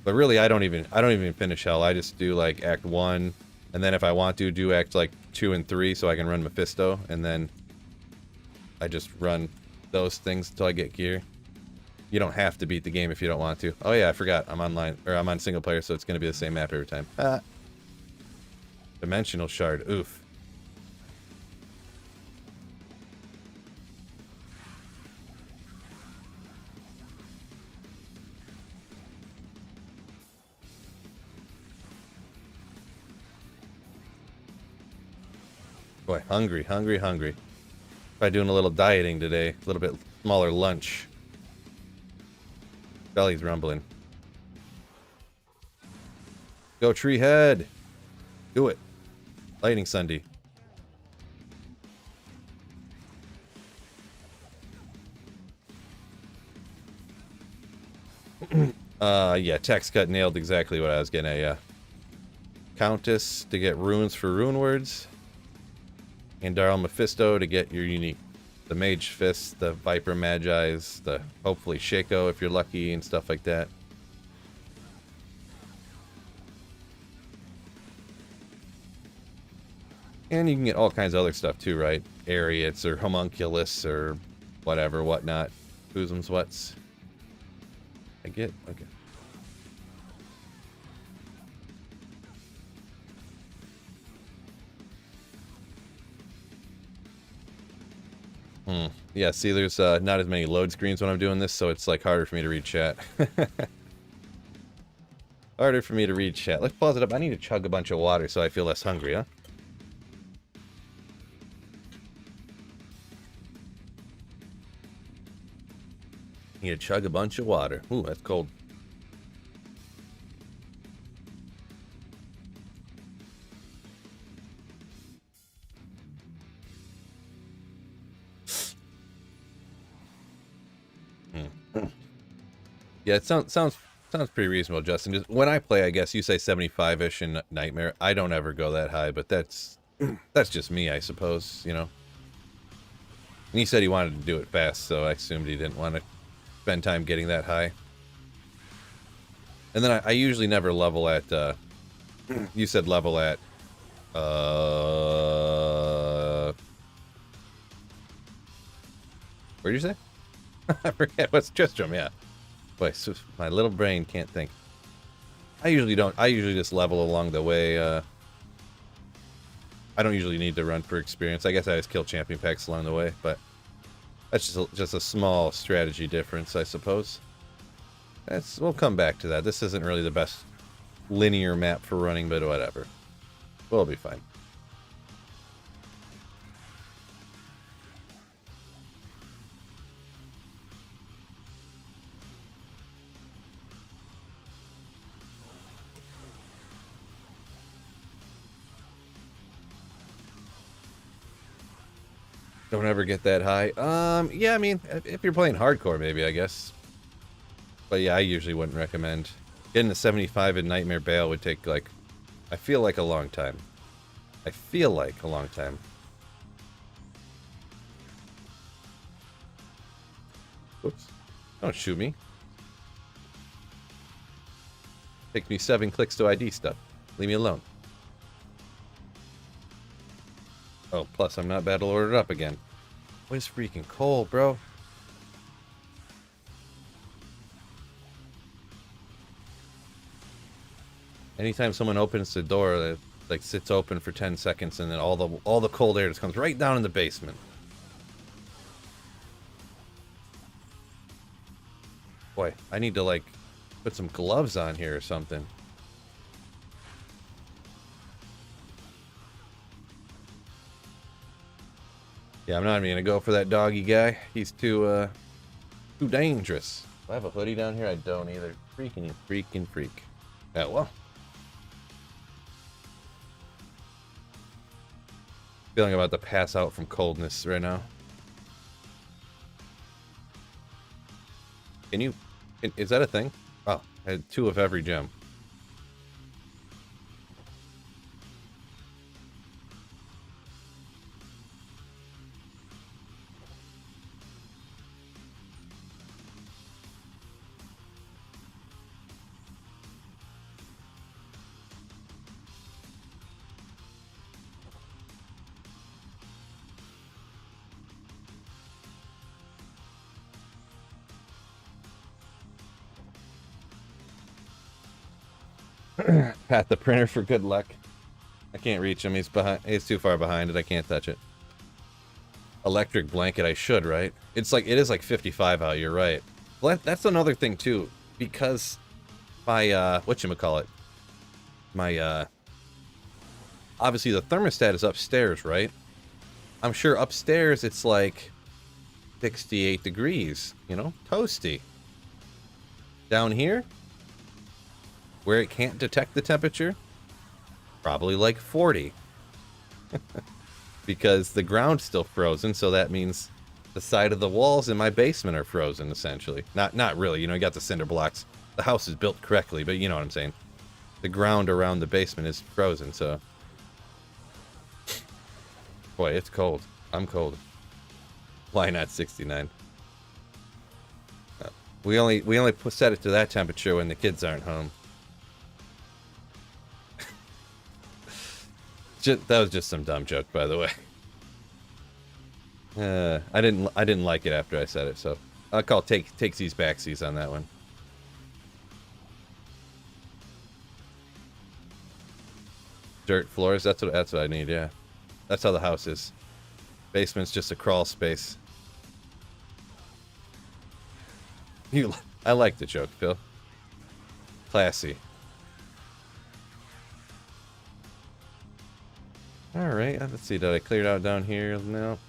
But really, I don't even finish Hell. I just do, like, Act 1, and then if I want to, do Act, like, 2 and 3 so I can run Mephisto, and then I just run those things until I get gear. You don't have to beat the game if you don't want to. Oh yeah, I forgot. I'm online, or I'm on single player, so it's going to be the same map every time. Ah. Dimensional Shard. Oof. Boy, hungry, hungry, hungry. Probably doing a little dieting today. A little bit smaller lunch. Belly's rumbling. Go tree head. Do it. Lightning Sunday. Yeah, Text Cut nailed exactly what I was getting at, yeah. Countess to get runes for rune words. And Darl Mephisto to get your unique. The Mage Fist, the Viper Magi's, the hopefully Shaco if you're lucky, and stuff like that. And you can get all kinds of other stuff too, right? Ariats or homunculus or whatever, whatnot. Bosoms, what's. I get, okay. Yeah, see, there's not as many load screens when I'm doing this, so it's like harder for me to read chat. Harder for me to read chat. Let's pause it up. I need to chug a bunch of water so I feel less hungry, huh? Need to chug a bunch of water. Ooh, that's cold. Yeah, it sounds pretty reasonable, Justin. Just, when I play, I guess you say 75-ish in Nightmare. I don't ever go that high, but that's just me, I suppose, you know. And he said he wanted to do it fast, so I assumed he didn't want to spend time getting that high. And then I usually never level at, you said level at, where'd you say? I forget. What's Tristram? Yeah. Boy, my little brain can't think. I usually don't. I usually just level along the way. I don't usually need to run for experience. I guess I just kill champion packs along the way, but that's just a small strategy difference, I suppose. We'll come back to that. This isn't really the best linear map for running, but whatever. We'll be fine. Don't ever get that high. Yeah, I mean, if you're playing hardcore, maybe, I guess. But yeah, I usually wouldn't recommend. Getting the 75 in Nightmare Bale would take, like, I feel like a long time. I feel like a long time. Oops. Don't shoot me. Takes me 7 clicks to ID stuff. Leave me alone. Oh, plus I'm not battle ordered up again. What is freaking cold, bro? Anytime someone opens the door, it like sits open for 10 seconds, and then all the cold air just comes right down in the basement. Boy, I need to like put some gloves on here or something. Yeah, I'm not even gonna go for that doggy guy. He's too dangerous. Do I have a hoodie down here? I don't either. Freak. Yeah, well. Feeling about to pass out from coldness right now. Can you... Is that a thing? Oh, I had 2 of every gem. Pat the printer for good luck. I can't reach him. He's behind. He's too far behind it. I can't touch it. Electric blanket. I should, right? It's like it is like 55 out. You're right. Well, that's another thing too, because my whatchamacallit, my obviously the thermostat is upstairs, right? I'm sure upstairs it's like 68 degrees. You know, toasty. Down here, where it can't detect the temperature, probably like 40. Because the ground's still frozen, so that means the side of the walls in my basement are frozen, essentially. Not really, you know, you got the cinder blocks. The house is built correctly, but you know what I'm saying. The ground around the basement is frozen, so... Boy, it's cold. I'm cold. Why not 69? We only set it to that temperature when the kids aren't home. That was just some dumb joke, by the way. I didn't like it after I said it, so I'll call takesies backsies on that one. Dirt floors. That's what I need. Yeah, that's how the house is. Basement's just a crawl space. I like the joke, Phil. Classy. All right. Let's see. Did I clear it out down here? No.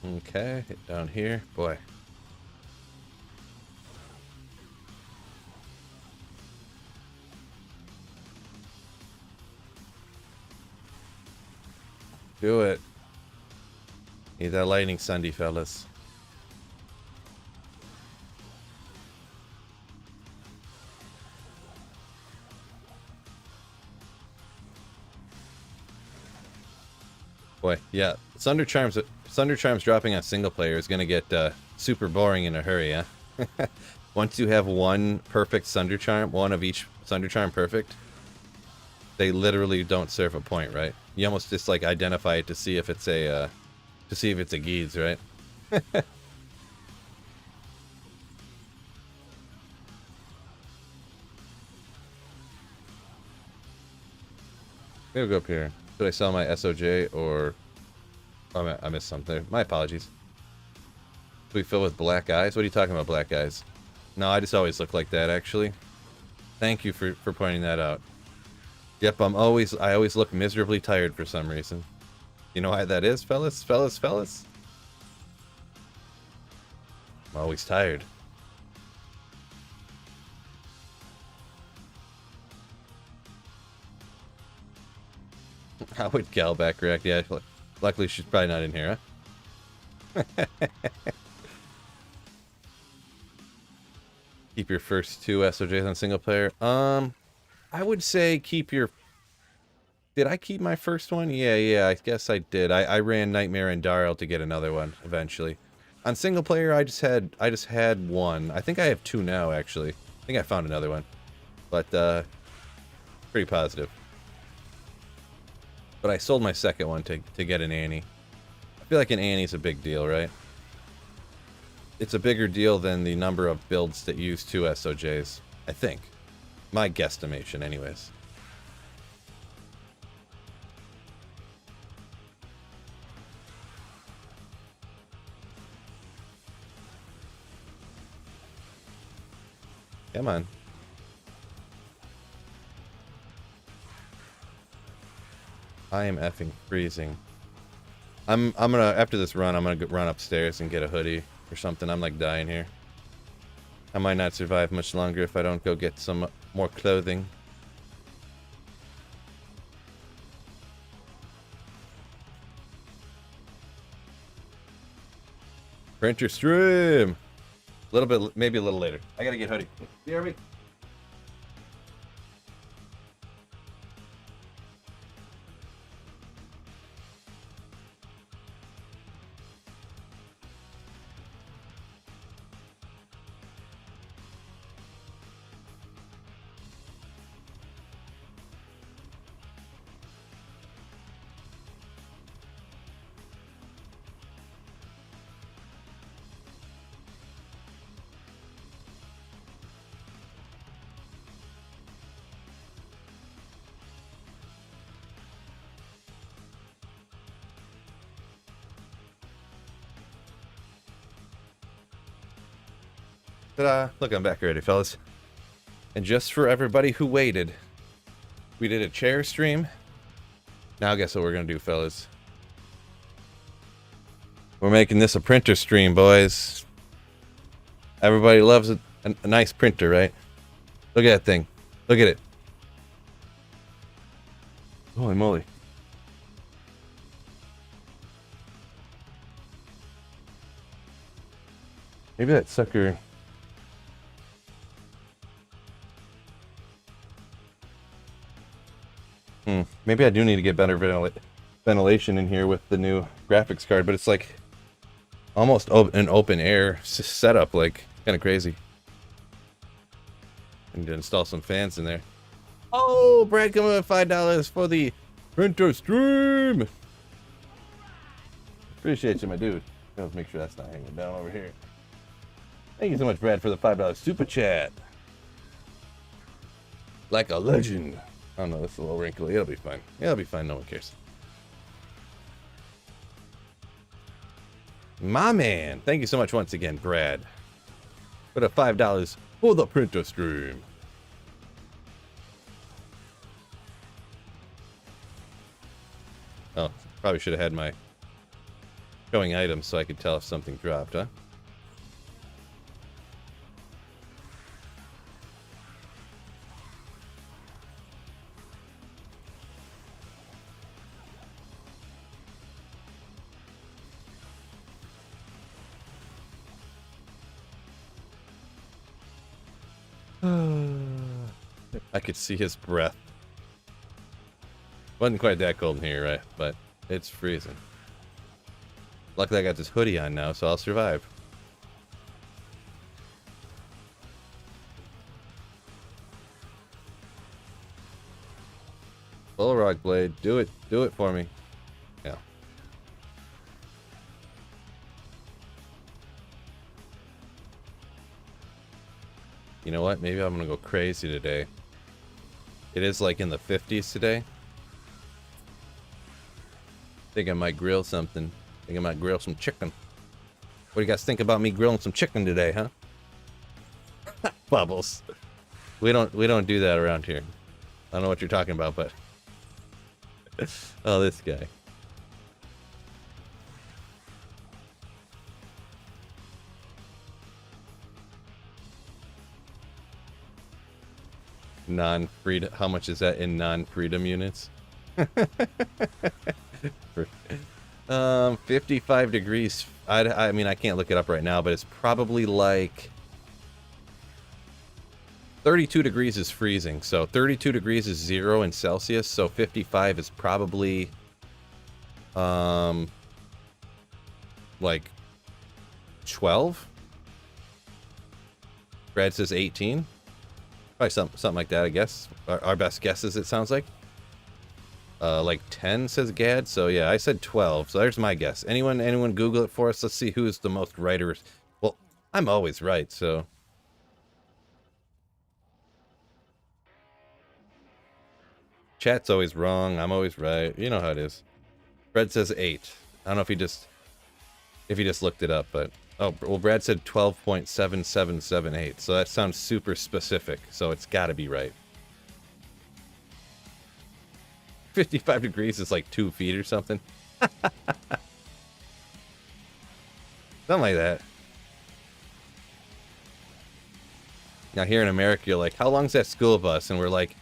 Okay, hit down here. Boy. Do it. Need that lightning Sunday, fellas. Boy, yeah. Sunder Charms dropping on single player is gonna get super boring in a hurry, huh? Once you have one perfect Sunder Charm, one of each Sunder Charm perfect, they literally don't serve a point, right? You almost just like identify it to see if it's a Geeds, right? Maybe we'll go up here. Should I sell my SOJ or... Oh, I missed something. My apologies. Do we fill with black eyes? What are you talking about, black eyes? No, I just always look like that, actually. Thank you for pointing that out. Yep, I always look miserably tired for some reason. You know why that is, fellas? Fellas? I'm always tired. How would Galback react? Yeah, luckily she's probably not in here, huh? Keep your first two SOJs on single player. I would say keep your... Did I keep my first one? Yeah, I guess I did. I ran Nightmare and Darl to get another one eventually. On single player, I just had one. I think I have two now, actually. I think I found another one. But, pretty positive. But I sold my second one to get an Annie. I feel like an Annie's a big deal, right? It's a bigger deal than the number of builds that use two SOJs. I think. My guesstimation, anyways. Come on. I am effing freezing. I'm gonna, after this run, I'm gonna run upstairs and get a hoodie or something. I'm like dying here. I might not survive much longer if I don't go get some more clothing. Printer stream! A little bit, maybe a little later. I gotta get hoodie. You hear me? Ta-da! Look, I'm back already, fellas. And just for everybody who waited, we did a chair stream. Now guess what we're gonna do, fellas. We're making this a printer stream, boys. Everybody loves a nice printer, right? Look at that thing. Look at it. Holy moly. Maybe that sucker... Maybe I do need to get better ventilation in here with the new graphics card, but it's like almost an open air setup, like kind of crazy. I need to install some fans in there. Oh, Brad coming with $5 for the printer stream. Appreciate you, my dude. Let's make sure that's not hanging down over here. Thank you so much, Brad, for the $5 super chat. Like a legend. Oh no, this is a little wrinkly. It'll be fine. It'll be fine. No one cares. My man. Thank you so much once again, Brad. For the $5 for the printer stream. Oh, probably should have had my showing items so I could tell if something dropped, huh? I could see his breath. Wasn't quite that cold in here, right? But it's freezing. Luckily I got this hoodie on now, so I'll survive. Full rock blade, do it for me. Yeah. You know what? Maybe I'm gonna go crazy today. It is like in the 50s today. Think I might grill something. Think I might grill some chicken. What do you guys think about me grilling some chicken today, huh? Bubbles. We don't do that around here. I don't know what you're talking about, but oh, this guy. Non-freedom. How much is that in non-freedom units? 55 degrees. I mean, I can't look it up right now, but it's probably like 32 degrees is freezing. So 32 degrees is 0 in Celsius. So 55 is probably like 12. Brad says 18. Probably something like that, I guess. Our best guesses, it sounds like. Like 10, says Gad. So yeah, I said 12. So there's my guess. Anyone Google it for us? Let's see who's the most writer. Well, I'm always right, so. Chat's always wrong. I'm always right. You know how it is. Brad says 8. I don't know if he just looked it up, but oh, well, Brad said 12.7778. So that sounds super specific. So it's got to be right. 55 degrees is like 2 feet or something. Something like that. Now here in America, you're like, how long's that school bus? And we're like,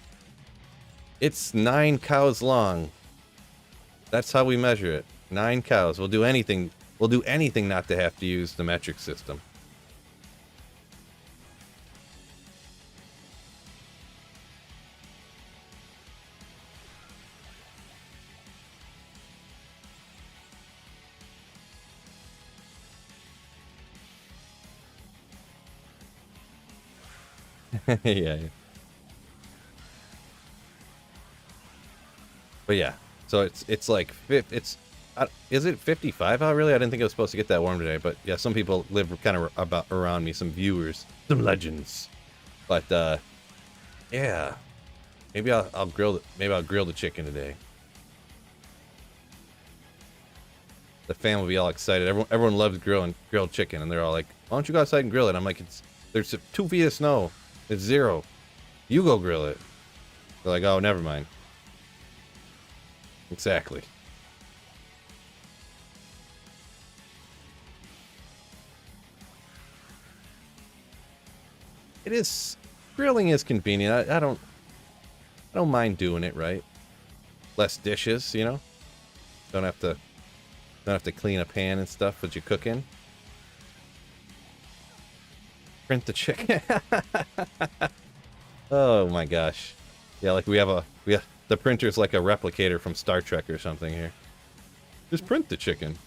it's 9 cows long. That's how we measure it. 9 cows. We'll do anything. We'll do anything not to have to use the metric system. Yeah. But yeah, so it's like is it 55 out really? I didn't think it was supposed to get that warm today, but yeah, some people live kind of around me, some viewers, some legends. But yeah, maybe I'll grill the chicken today. The fam will be all excited. Everyone loves grilled chicken, and they're all like, "Why don't you go outside and grill it?" I'm like, there's 2 feet of snow. It's 0. You go grill it. They're like, oh, never mind. Exactly. It is, grilling is convenient. I don't mind doing it, right? Less dishes, you know? Don't have to clean a pan and stuff that you cook in. Print the chicken. Oh my gosh. Yeah, like we have the printer's like a replicator from Star Trek or something here. Just print the chicken.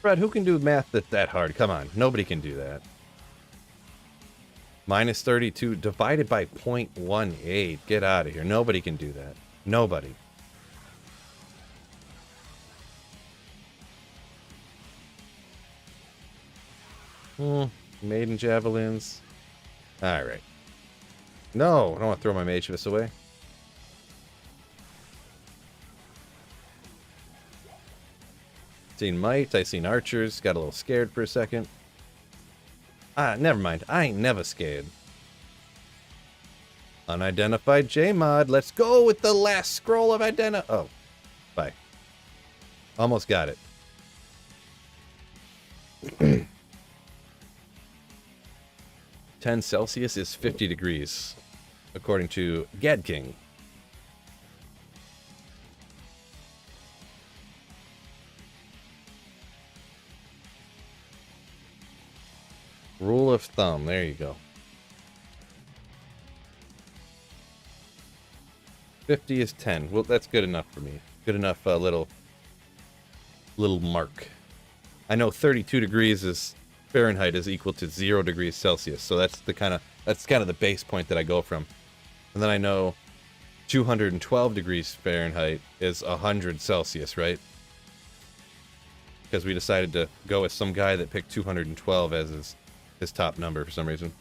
Fred, who can do math that's that hard? Come on, nobody can do that. Minus 32 divided by 0.18. Get out of here. Nobody can do that. Nobody. Maiden javelins. Alright. No, I don't want to throw my mage fist away. Seen might, I seen archers, got a little scared for a second. Never mind. I ain't never scared. Unidentified J-mod. Let's go with the last scroll of Oh, bye. Almost got it. 10 Celsius is 50 degrees, according to Gad King. Rule of thumb. There you go. 50 is 10. Well, that's good enough for me. Good enough little mark. I know 32 degrees is Fahrenheit is equal to 0 degrees Celsius. So that's kind of the base point that I go from. And then I know 212 degrees Fahrenheit is 100 Celsius, right? Because we decided to go with some guy that picked 212 as his top number for some reason.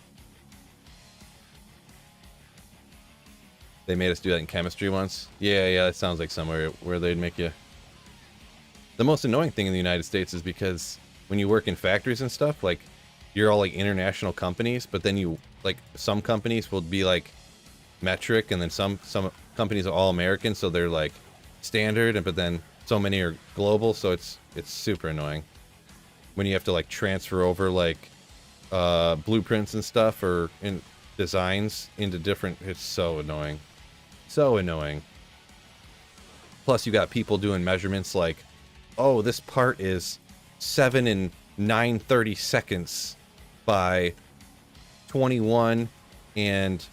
They made us do that in chemistry once. Yeah, that sounds like somewhere where they'd make you... The most annoying thing in the United States is because when you work in factories and stuff, like, you're all, like, international companies, but then you, like, some companies will be, like, metric, and then some companies are all American, so they're, like, standard, but then so many are global, so it's super annoying. When you have to, like, transfer over, like, blueprints and stuff, or in designs into different... It's so annoying. So annoying. Plus, you got people doing measurements like, oh, this part is 7 and 9/30 by 21 and,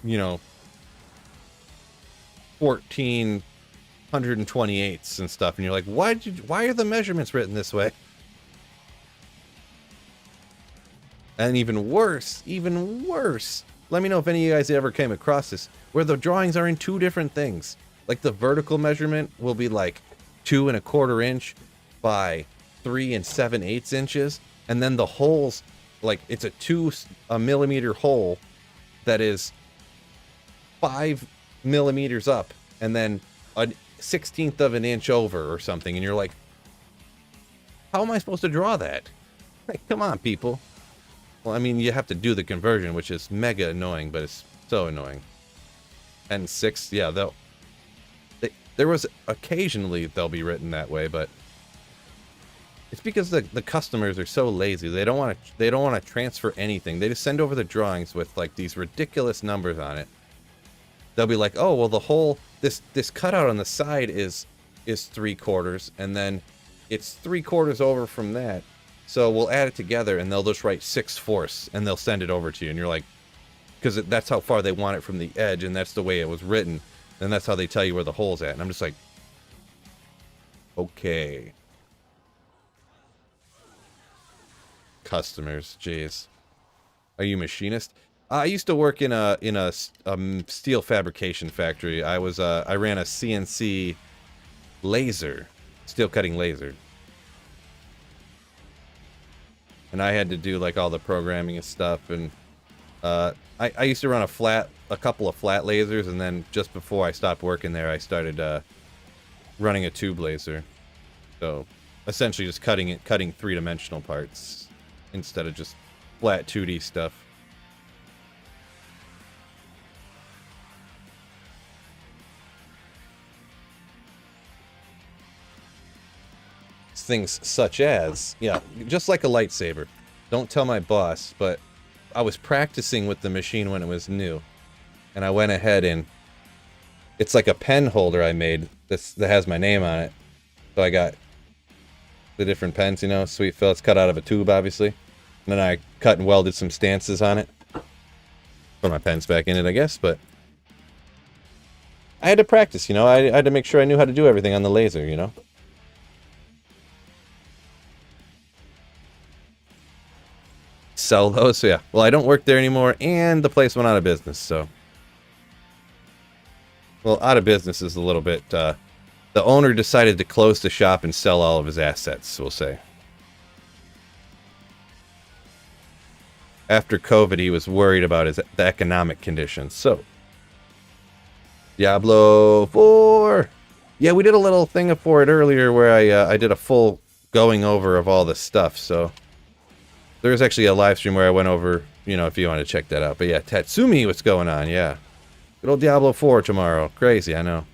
14/128 and stuff, and you're like, why are the measurements written this way? And even worse, let me know if any of you guys ever came across this, where the drawings are in two different things. Like, the vertical measurement will be like 2 1/4 inch by 3 7/8 inches, and then the holes, like, it's a 2 millimeter hole that is 5 millimeters up, and then a 1/16 of an inch over or something, and you're like, how am I supposed to draw that? Like, come on, people. Well, I mean, you have to do the conversion, which is mega annoying, but it's so annoying. And 6, yeah, there was occasionally they'll be written that way, but it's because the customers are so lazy. They don't want to transfer anything. They just send over the drawings with, like, these ridiculous numbers on it. They'll be like, oh, well, the whole this cutout on the side is 3/4, and then it's 3/4 over from that. So we'll add it together, and they'll just write 6/4, and they'll send it over to you, and you're like, because that's how far they want it from the edge, and that's the way it was written, and that's how they tell you where the hole's at. And I'm just like, okay. Customers, jeez. Are you a machinist? I used to work in a steel fabrication factory. I ran a CNC laser, steel cutting laser. And I had to do, like, all the programming and stuff, and I used to run a couple of flat lasers, and then just before I stopped working there, I started running a tube laser. So essentially just cutting 3-dimensional parts instead of just flat 2D stuff. Things such as, yeah, just like a lightsaber. Don't tell my boss, but I was practicing with the machine when it was new, and I went ahead and It's like a pen holder I made that has my name on it. So I got the different pens, you know, sweet fill. It's cut out of a tube, obviously. And then I cut and welded some stances on it. Put my pens back in it, I guess, but I had to practice, you know. I had to make sure I knew how to do everything on the laser, you know. Sell those, so yeah. Well, I don't work there anymore, and the place went out of business, so. Well, out of business is a little bit, the owner decided to close the shop and sell all of his assets, we'll say. After COVID, he was worried about the economic conditions, so. Diablo 4! Yeah, we did a little thing for it earlier where I did a full going over of all the stuff, so. There's actually a live stream where I went over, you know, if you want to check that out. But yeah, Tatsumi, what's going on? Yeah. Good old Diablo 4 tomorrow. Crazy, I know.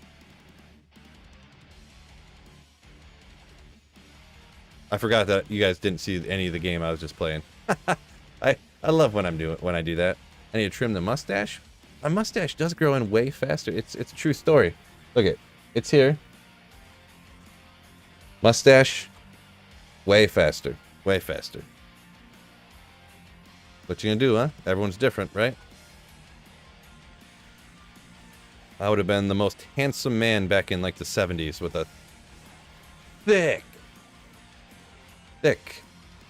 I forgot that you guys didn't see any of the game I was just playing. I love when I do that. I need to trim the mustache. My mustache does grow in way faster. It's a true story. Look it. It's here. Mustache. Way faster. Way faster. What you gonna do, huh? Everyone's different, right? I would have been the most handsome man back in like the 70s with a thick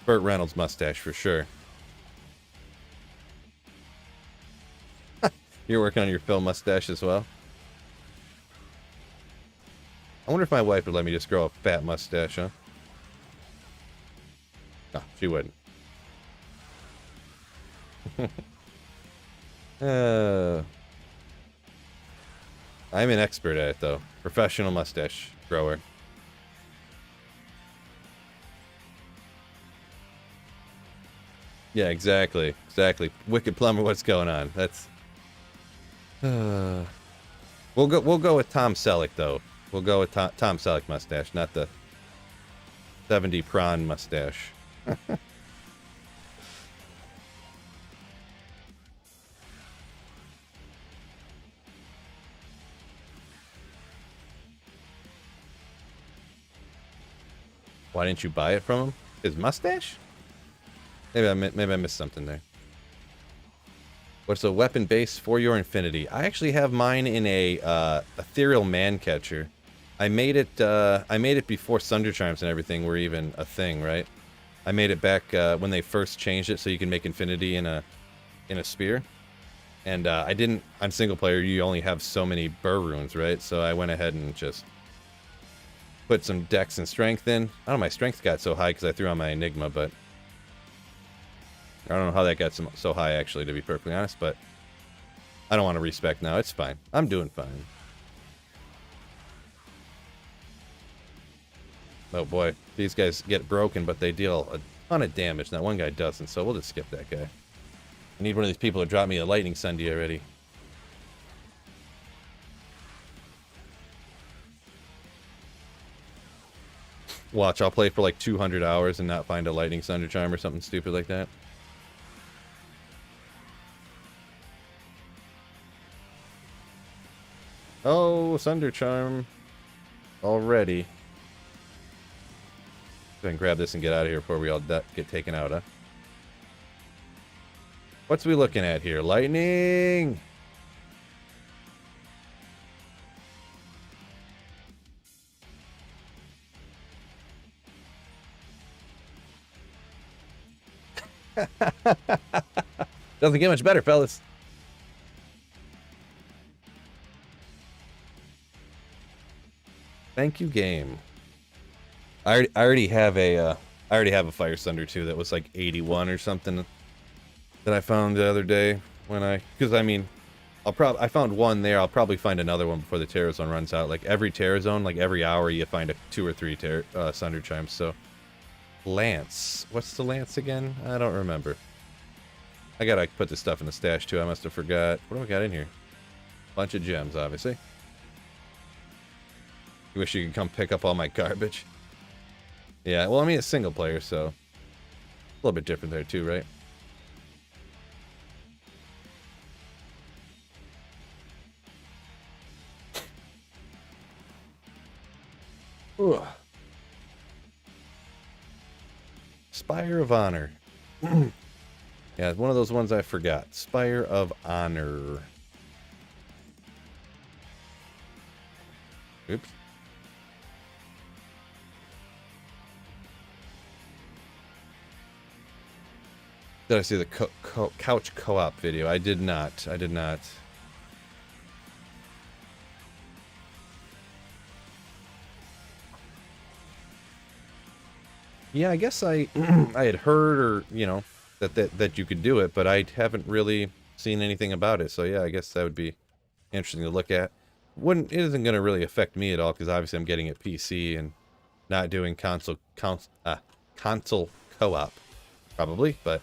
Burt Reynolds mustache for sure. You're working on your film mustache as well? I wonder if my wife would let me just grow a fat mustache, huh? No, she wouldn't. I'm an expert at it, though. Professional mustache grower. Yeah, exactly. Exactly. Wicked Plumber, what's going on? That's... We'll go with Tom Selleck, though. We'll go with Tom Selleck mustache, not the 70 prawn mustache. Why didn't you buy it from him? His mustache? Maybe I missed something there. What's a weapon base for your infinity? I actually have mine in a ethereal man catcher. I made it before Sunder Charms and everything were even a thing, right? I made it back when they first changed it so you can make infinity in a spear. And I didn't on single player. You only have so many burr runes, right? So I went ahead and just put some dex and strength in. I don't know, my strength got so high because I threw on my Enigma, but I don't know how that got so high, actually, to be perfectly honest, but I don't want to respec now. It's fine. I'm doing fine. Oh boy, these guys get broken, but they deal a ton of damage. That one guy doesn't, so we'll just skip that guy. I need one of these people to drop me a lightning sunday already. Watch, I'll play for like 200 hours and not find a lightning Sunder Charm or something stupid like that. Oh, Sunder Charm. Already. Go ahead and grab this and get out of here before we all get taken out, huh? What's we looking at here? Lightning! Doesn't get much better, fellas. Thank you, game. I already have a Fire Sunder too that was like 81 or something that I found the other day because I mean I found one there. I'll probably find another one before the Terror Zone runs out. Like every Terror Zone, like every hour you find 2 or 3 Sunder Chimes. So Lance, what's the Lance again? I don't remember. I gotta put this stuff in the stash too. I must have forgot. What do we got in here? Bunch of gems, obviously. You wish you could come pick up all my garbage. Yeah, well, I mean, it's single player, so a little bit different there too, right? Ugh. Spire of Honor. Yeah, one of those ones I forgot. Spire of Honor. Oops. Did I see the couch co-op video? I did not. I did not. Yeah, I guess I I had heard, or you know, that you could do it, but I haven't really seen anything about it. So yeah, I guess that would be interesting to look at. It isn't going to really affect me at all because obviously I'm getting it PC and not doing console co-op probably, but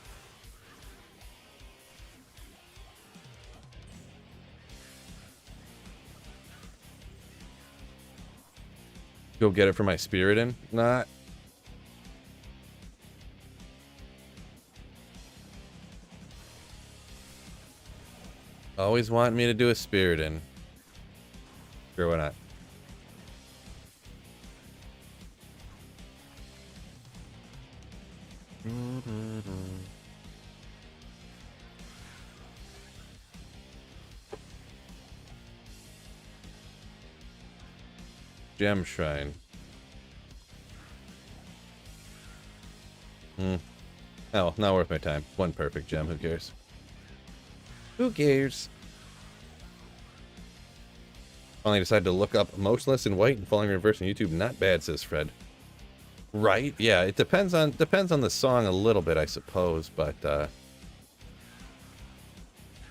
go get it for my spirit in. Not. Always want me to do a spirit in. Sure, why not? Gem Shrine. Oh, not worth my time. One perfect gem, who cares? Who cares? Finally decided to look up Motionless in White and Falling Reverse on YouTube. Not bad, says Fred. Right? Yeah, it depends on the song a little bit, I suppose, but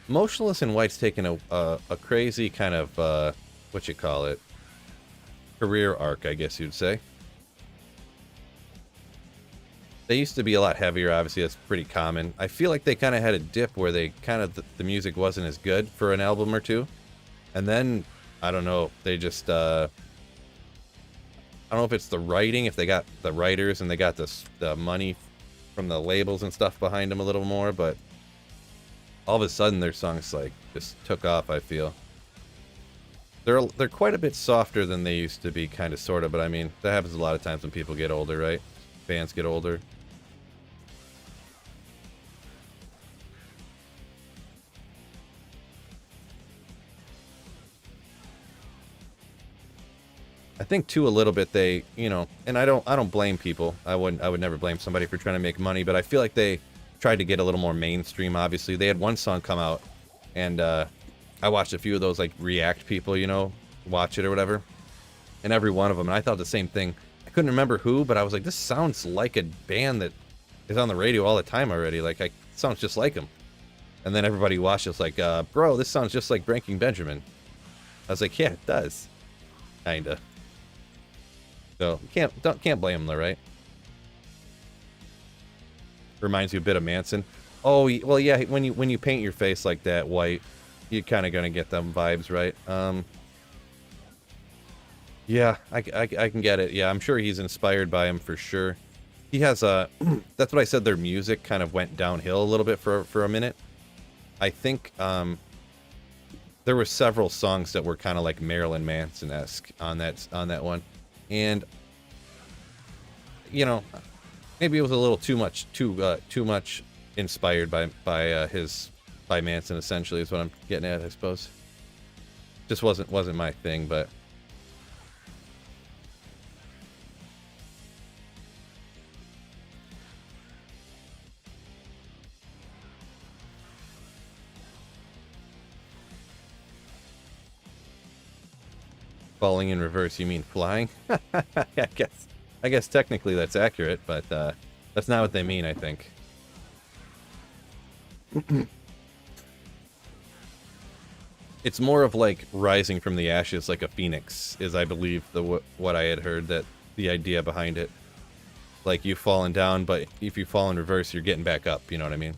Motionless in White's taken a crazy kind of what you call it? Career arc, I guess you'd say. They used to be a lot heavier, obviously, that's pretty common. I feel like they kind of had a dip where they kind of, the music wasn't as good for an album or two. And then, I don't know, they just, I don't know if it's the writing, if they got the writers and they got the money from the labels and stuff behind them a little more, but all of a sudden their songs, like, just took off, I feel. They're quite a bit softer than they used to be, kind of, sort of, but I mean, that happens a lot of times when people get older, right? Fans get older. I think too a little bit they, you know, and I don't blame people. I would never blame somebody for trying to make money, but I feel like they tried to get a little more mainstream. Obviously, they had one song come out, and I watched a few of those like react people, you know, watch it or whatever, and every one of them, and I thought the same thing. I couldn't remember who, but I was like, this sounds like a band that is on the radio all the time already. Like, it sounds just like them. And then everybody watched it, was like, bro, this sounds just like Breaking Benjamin. I was like, yeah, it does, kinda. So can't blame them though, right? Reminds you a bit of Manson. Oh well, yeah. When you paint your face like that white, you're kind of gonna get them vibes, right? Yeah, I can get it. Yeah, I'm sure he's inspired by him for sure. He has a. That's what I said. Their music kind of went downhill a little bit for a minute. I think there were several songs that were kind of like Marilyn Manson-esque on that one. And you know, maybe it was a little too much inspired by Manson. Essentially, is what I'm getting at, I suppose. Just wasn't my thing, but falling in reverse, you mean flying? I guess technically that's accurate, but that's not what they mean, I think. It's more of like rising from the ashes like a phoenix, is I believe what I had heard, that the idea behind it. Like, you've fallen down, but if you fall in reverse, you're getting back up, you know what I mean?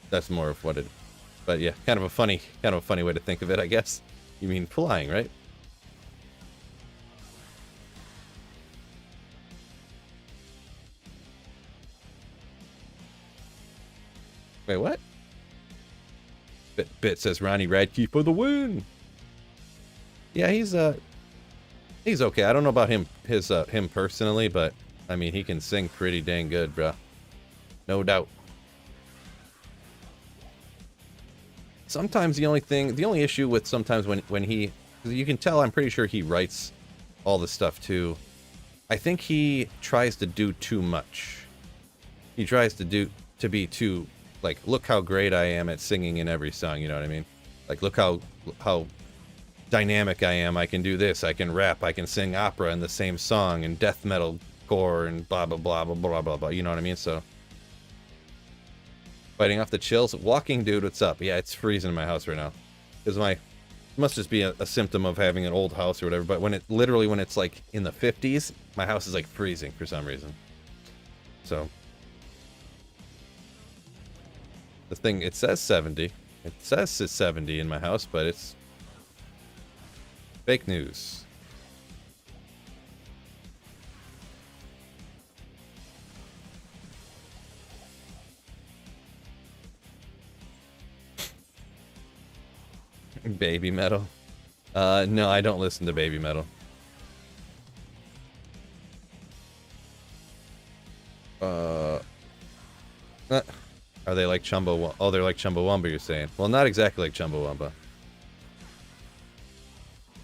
That's more of what it. But yeah, kind of a funny way to think of it, I guess. You mean flying, right? Wait, what? Bit says Ronnie Radke for the win. Yeah, he's He's okay. I don't know about him personally, but I mean, he can sing pretty dang good, bro. No doubt. Sometimes the only issue with sometimes when he, you can tell, I'm pretty sure he writes all the stuff too. I think he tries to do too much. He tries to be too, like, look how great I am at singing in every song, you know what I mean? Like, look how dynamic I am. I can do this. I can rap. I can sing opera in the same song and death metal core and blah blah blah blah blah blah blah. You know what I mean? So, fighting off the chills. Walking dude, what's up? Yeah, it's freezing in my house right now. Because it must just be a symptom of having an old house or whatever. But when it's like in the 50s, my house is like freezing for some reason. So. The thing, it says 70. It says it's 70 in my house, but it's fake news. Baby metal? No, I don't listen to baby metal. Are they like Chumbawamba? Oh, they're like Chumbawamba, you're saying. Well, not exactly like Chumbawamba.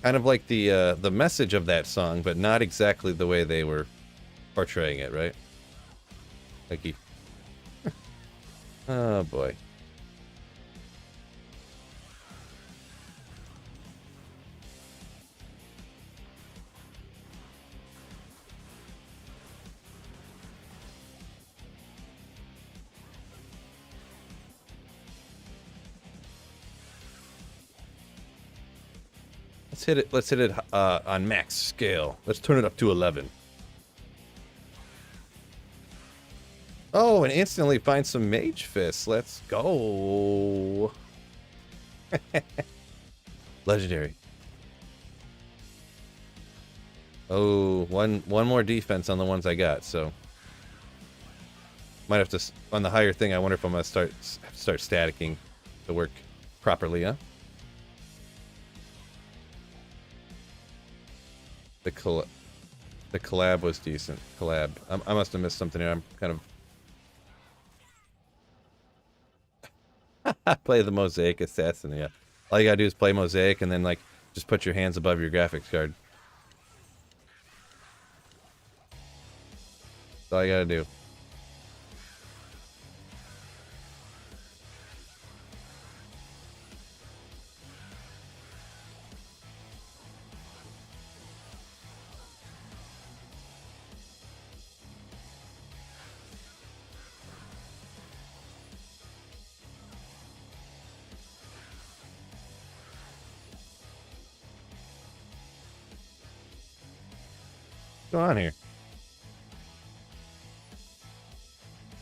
Kind of like the message of that song, but not exactly the way they were portraying it, right? Like he... Oh, boy. Let's hit it on max scale. Let's turn it up to 11. Oh, and instantly find some mage fists. Let's go. Legendary. Oh, one more defense on the ones I got, so might have to on the higher thing. I wonder if I'm gonna start staticking to work properly, huh? The collab was decent. Collab. I must have missed something here. I'm kind of... Play the Mosaic Assassin, yeah. All you gotta do is play Mosaic and then, like, just put your hands above your graphics card. That's all you gotta do. What's going on here?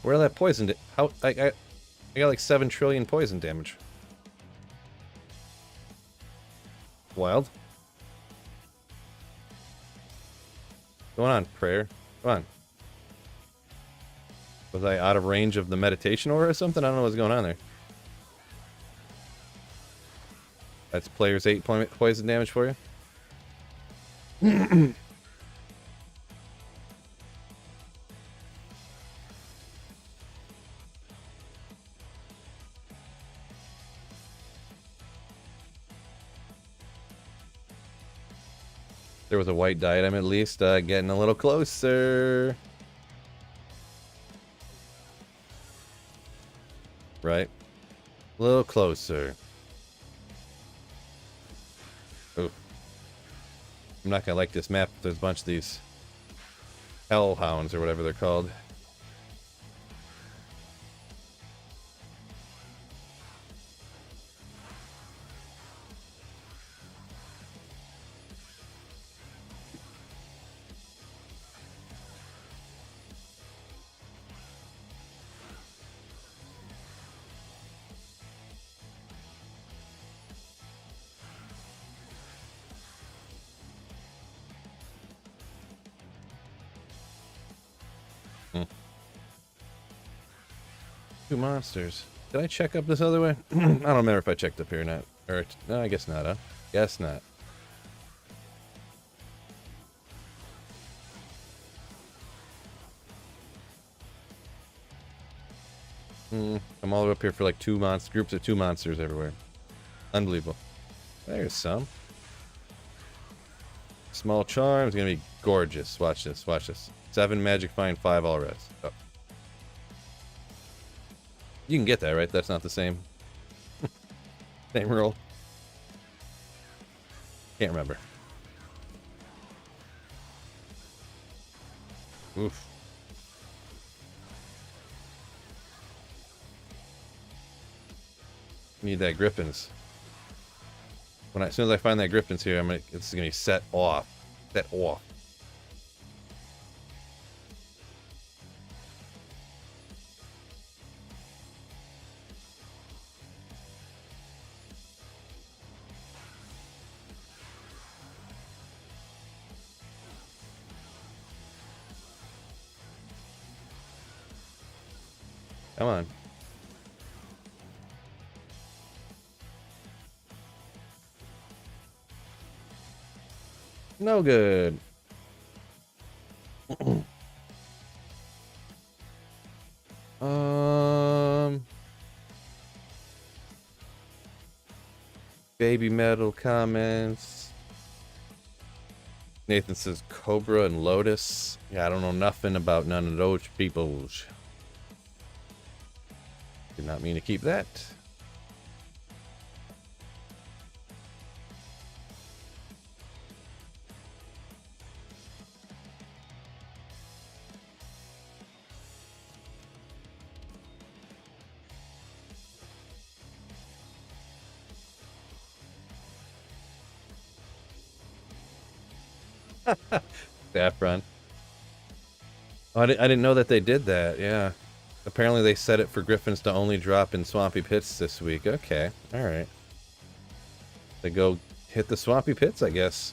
Where that poison how I got like 7 trillion poison damage. Wild. What's going on, prayer? Come on. Was I out of range of the meditation aura or something? I don't know what's going on there. That's player's 8 poison damage for you. There was a white diadem at least, getting a little closer. Right? A little closer. Ooh. I'm not gonna like this map if there's a bunch of these hellhounds or whatever they're called. Two monsters. Did I check up this other way? I don't remember if I checked up here or not. Or, no, I guess not, huh? Guess not. I'm all the way up here for like groups of 2 monsters everywhere. Unbelievable. There's some. Small charms, gonna be gorgeous. Watch this, watch this. 7 magic find, 5 all res. Oh. You can get that, right? That's not the same. Same roll. Can't remember. Oof. Need that Griffins. As soon as I find that Griffins here, it's gonna be set off. Set off. Come on. No good. Baby metal comments. Nathan says Cobra and Lotus. Yeah, I don't know nothing about none of those peoples. Did not mean to keep that. Saffron. Oh, I didn't know that they did that. Yeah. Apparently they set it for Griffins to only drop in Swampy Pits this week. Okay. Alright. They go hit the Swampy Pits, I guess.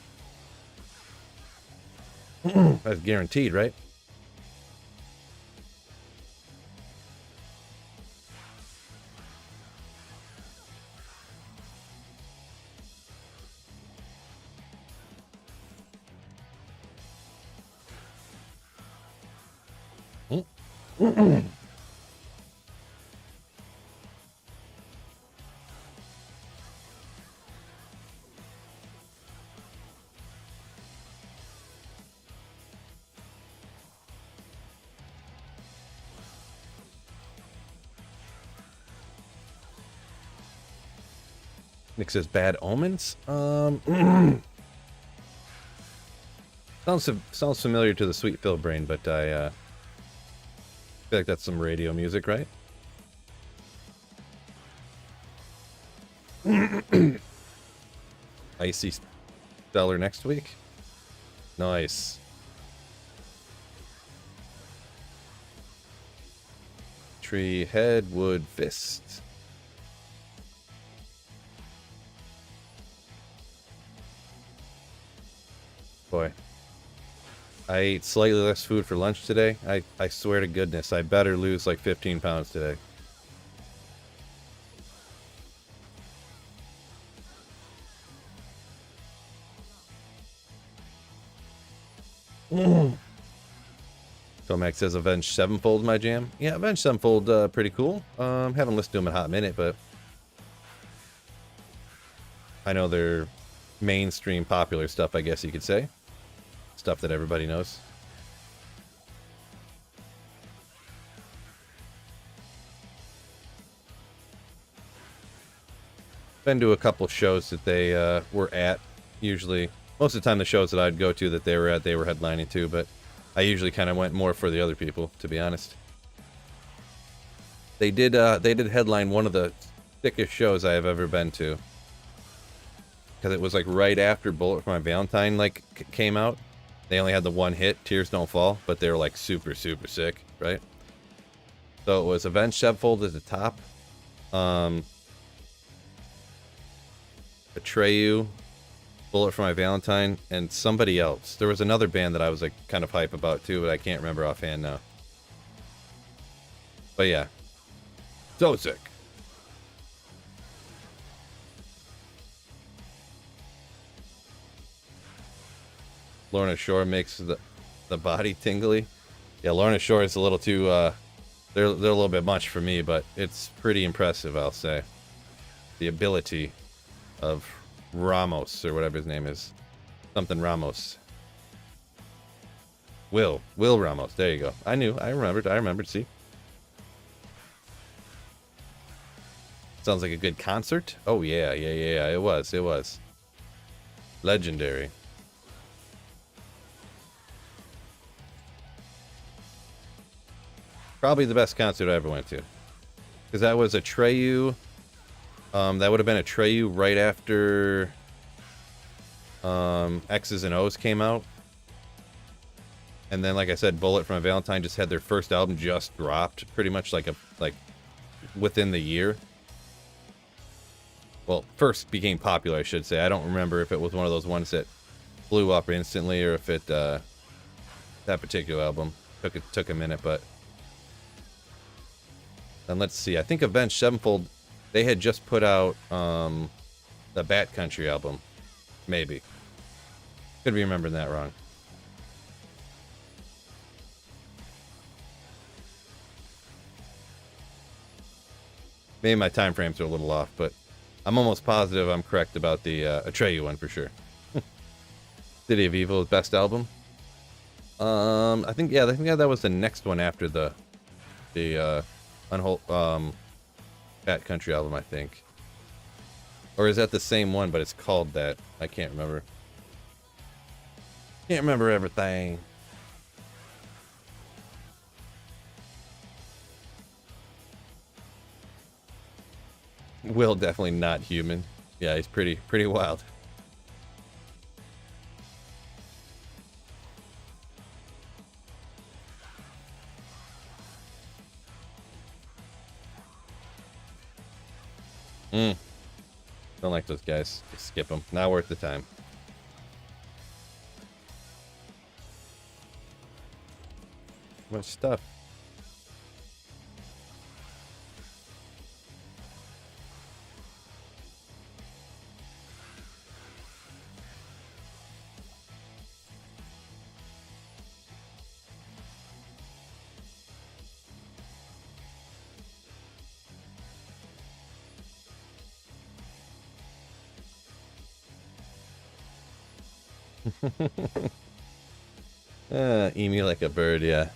That's guaranteed, right? Nick says bad omens. Sounds familiar to the Sweet Phil brain, but I feel like that's some radio music, right? Icy Stellar next week. Nice. Tree head, wood fist. Boy, I ate slightly less food for lunch today. I swear to goodness, I better lose like 15 pounds today. Tomac says Avenged Sevenfold my jam. Yeah, Avenged Sevenfold, pretty cool. Haven't listened to them in a hot minute, but I know they're mainstream popular stuff, I guess you could say. Stuff that everybody knows. Been to a couple shows that they were at. Usually, most of the time the shows that I'd go to that they were at, they were headlining too, but I usually kind of went more for the other people, to be honest. They did headline one of the thickest shows I have ever been to. Because it was like right after Bullet for My Valentine came out. They only had the one hit, Tears Don't Fall, but they were like super, super sick, right? So it was Avenged Sevenfold at the top. Atreyu, Bullet for My Valentine, and somebody else. There was another band that I was like kind of hype about too, but I can't remember offhand now. But yeah. So sick. Lorna Shore makes the body tingly. Yeah, Lorna Shore is a little too they're a little bit much for me, but it's pretty impressive, I'll say. The ability of Ramos, or whatever his name is. Something Ramos. Will Ramos. There you go. I remembered, see? Sounds like a good concert. Oh, yeah. It was. Legendary. Probably the best concert I ever went to. Because that was a Treyu. That would have been a Treyu right after X's and O's came out. And then, like I said, Bullet from a Valentine just had their first album just dropped. Pretty much like within the year. Well, first became popular, I should say. I don't remember if it was one of those ones that blew up instantly or if it, that particular album took a minute, but... And let's see, I think Avenged Sevenfold, they had just put out, the Bat Country album. Maybe. Could be remembering that wrong. Maybe my time frames are a little off, but I'm almost positive I'm correct about the Atreyu one for sure. City of Evil, best album. I think that was the next one after the Bat Country album, I think. Or is that the same one, but it's called that? I can't remember. Can't remember everything. Will definitely not human. Yeah, he's pretty wild. Don't like those guys. Just skip them. Not worth the time. Much stuff. Emu like a bird, yeah.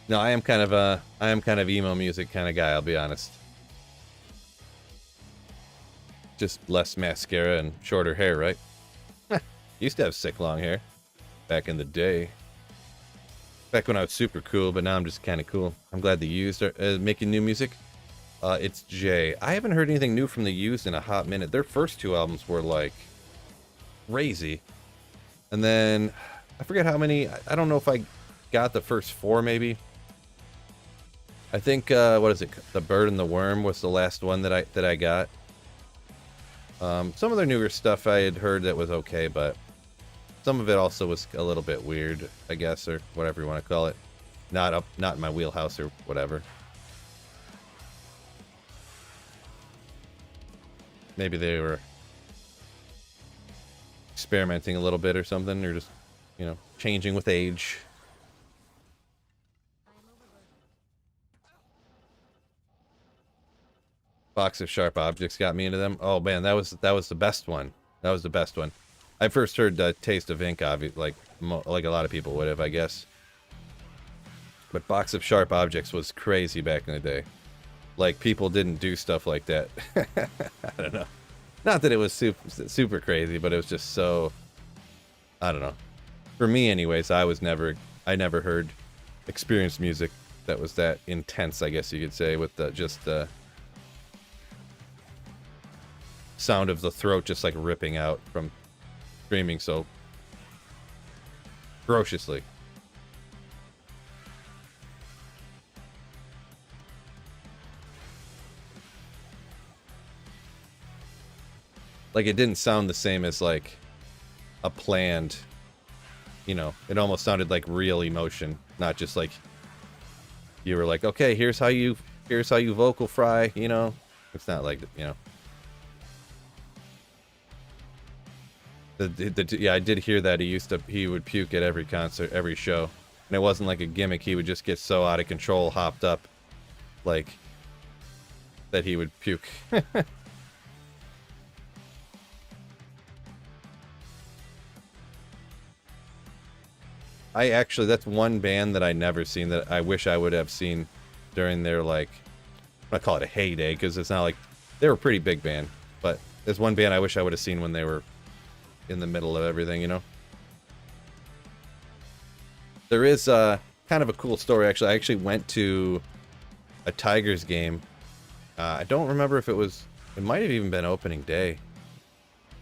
No, I am kind of emo music kind of guy, I'll be honest. Just less mascara and shorter hair, right? Used to have sick long hair back in the day. Back when I was super cool, but now I'm just kind of cool. I'm glad the Used are making new music. It's Jay. I haven't heard anything new from the Used in a hot minute. Their first two albums were like crazy. And then I forget how many. I don't know if I got the first four, maybe. I think what is it? The Bird and the Worm was the last one that I got. Some of their newer stuff I had heard that was okay, but some of it also was a little bit weird, I guess, or whatever you want to call it. Not in my wheelhouse or whatever. Maybe they were experimenting a little bit or something, or just, you know, changing with age. Box of Sharp Objects got me into them. Oh man, that was the best one. That was the best one. I first heard Taste of Ink, like a lot of people would have, I guess. But Box of Sharp Objects was crazy back in the day. Like, people didn't do stuff like that. I don't know. Not that it was super crazy, but it was just so, I don't know. For me anyways, I never heard experienced music that was that intense, I guess you could say, with just the sound of the throat just like ripping out from screaming so ferociously. Like, it didn't sound the same as like a planned, you know, it almost sounded like real emotion, not just like you were like, okay, here's how you vocal fry, you know. It's not like, you know. Yeah, I did hear that he would puke at every concert, every show. And it wasn't like a gimmick. He would just get so out of control, hopped up, like, that he would puke. That's one band that I never seen that I wish I would have seen during their, like, I call it a heyday, because it's not like, they were a pretty big band, but there's one band I wish I would have seen when they were in the middle of everything, you know? There is kind of a cool story, actually. I actually went to a Tigers game. I don't remember if it might have even been opening day.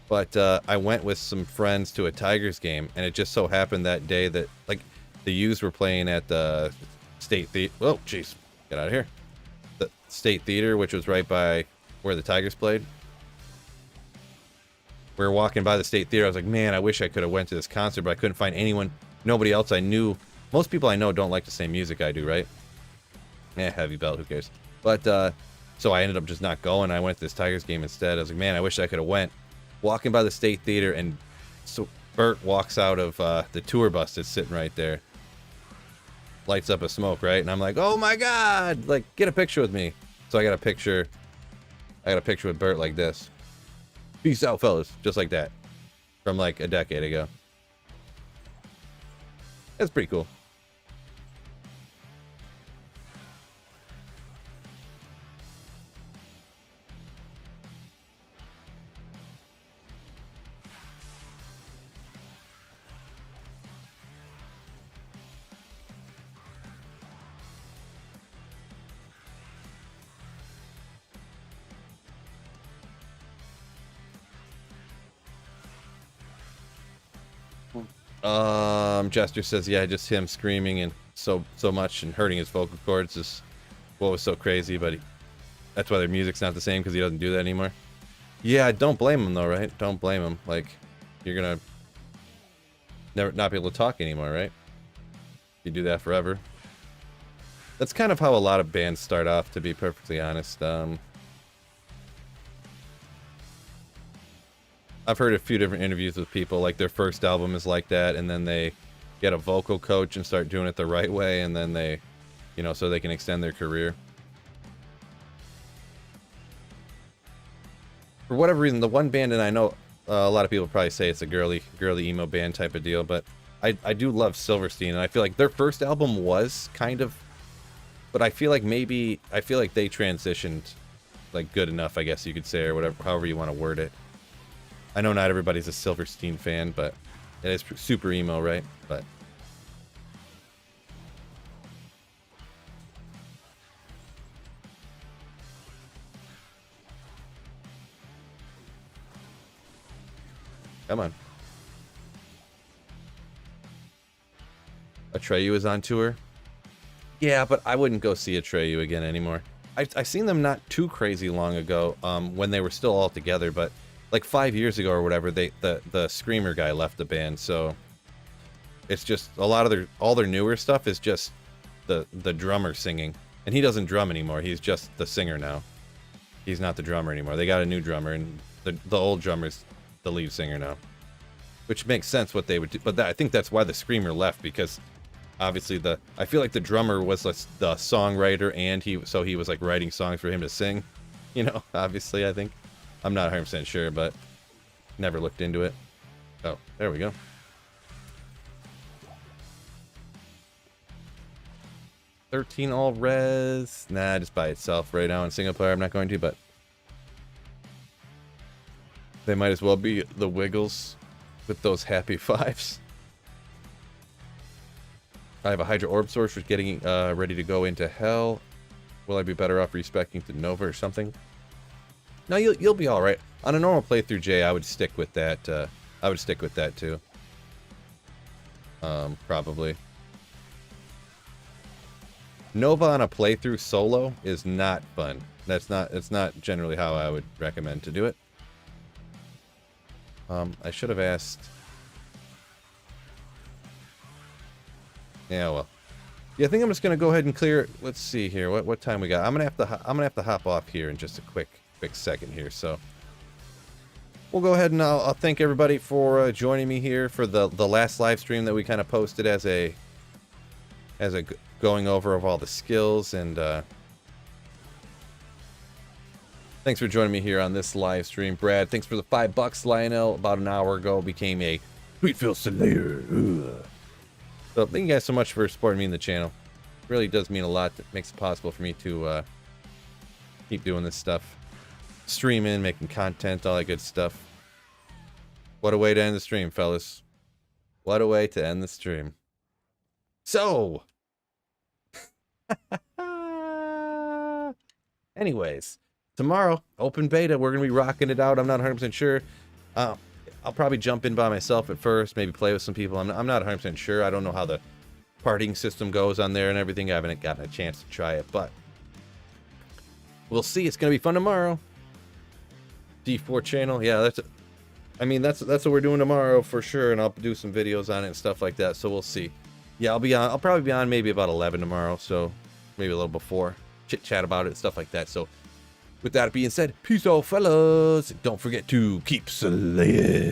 But I went with some friends to a Tigers game, and it just so happened that day that, like, the U's were playing at the State Theater. Oh, jeez. Get out of here. The State Theater, which was right by where the Tigers played. We were walking by the State Theater. I was like, man, I wish I could have went to this concert, but I couldn't find anyone. Nobody else I knew. Most people I know don't like the same music I do, right? Heavy belt, who cares? But, so I ended up just not going. I went to this Tigers game instead. I was like, man, I wish I could have went. Walking by the State Theater, and so Bert walks out of the tour bus that's sitting right there. Lights up a smoke, right? And I'm like, oh my god! Like, get a picture with me. So I got a picture with Bert like this. Peace out, fellas. Just like that. From like a decade ago. That's pretty cool. Jester says, yeah, just him screaming and so much and hurting his vocal cords is what was so crazy, but that's why their music's not the same, because he doesn't do that anymore. Yeah, don't blame him though, right? Don't blame him. Like, you're gonna never not be able to talk anymore, right? You do that forever. That's kind of how a lot of bands start off, to be perfectly honest. I've heard a few different interviews with people, like their first album is like that, and then they get a vocal coach and start doing it the right way, and then they, you know, so they can extend their career. For whatever reason, the one band, and I know a lot of people probably say it's a girly emo band type of deal, but I do love Silverstein, and I feel like their first album was kind of, but I feel like they transitioned, like, good enough, I guess you could say, or whatever, however you want to word it. I know not everybody's a Silverstein fan, but it is super emo, right? But come on. Atreyu is on tour? Yeah, but I wouldn't go see Atreyu again anymore. I seen them not too crazy long ago, when they were still all together, but like 5 years ago or whatever, the screamer guy left the band, so it's just a lot of all their newer stuff is just the drummer singing, and he doesn't drum anymore. He's just the singer now. He's not the drummer anymore. They got a new drummer, and the old drummer's the lead singer now, which makes sense what they would do. But I think that's why the screamer left, because obviously I feel like the drummer was the songwriter, and he was like writing songs for him to sing, you know. Obviously, I think. I'm not 100% sure, but never looked into it. Oh, there we go. $13 all res. Nah, just by itself right now in single player. I'm not going to, but they might as well be the Wiggles with those happy fives. I have a Hydra Orb source for getting ready to go into hell. Will I be better off respecting to Nova or something? No, you'll be all right. On a normal playthrough, Jay, I would stick with that. I would stick with that too. Probably. Nova on a playthrough solo is not fun. It's not generally how I would recommend to do it. I should have asked. Yeah, well. Yeah, I think I'm just gonna go ahead and clear. Let's see here. What time we got? I'm gonna have to hop off here in just a quick second here. So we'll go ahead and I'll thank everybody for joining me here for the last live stream that we kind of posted as a going over of all the skills, and Thanks for joining me here on this live stream. Brad, thanks for the $5. Lionel, about an hour ago, became a Sweetfield Slayer. Ugh. So thank you guys so much for supporting me in the channel. It really does mean a lot. It makes it possible for me to keep doing this stuff. Streaming, making content, all that good stuff. What a way to end the stream, fellas. What a way to end the stream. So, anyways, tomorrow, open beta, we're going to be rocking it out. I'm not 100% sure. I'll probably jump in by myself at first, maybe play with some people. I'm not 100% sure. I don't know how the partying system goes on there and everything. I haven't gotten a chance to try it, but we'll see. It's going to be fun tomorrow. D4 channel, yeah, that's what we're doing tomorrow for sure, and I'll do some videos on it and stuff like that. So we'll see. Yeah, I'll probably be on maybe about 11 tomorrow, so maybe a little before, chit chat about it and stuff like that. So with that being said, peace out, fellas. Don't forget to keep slaying.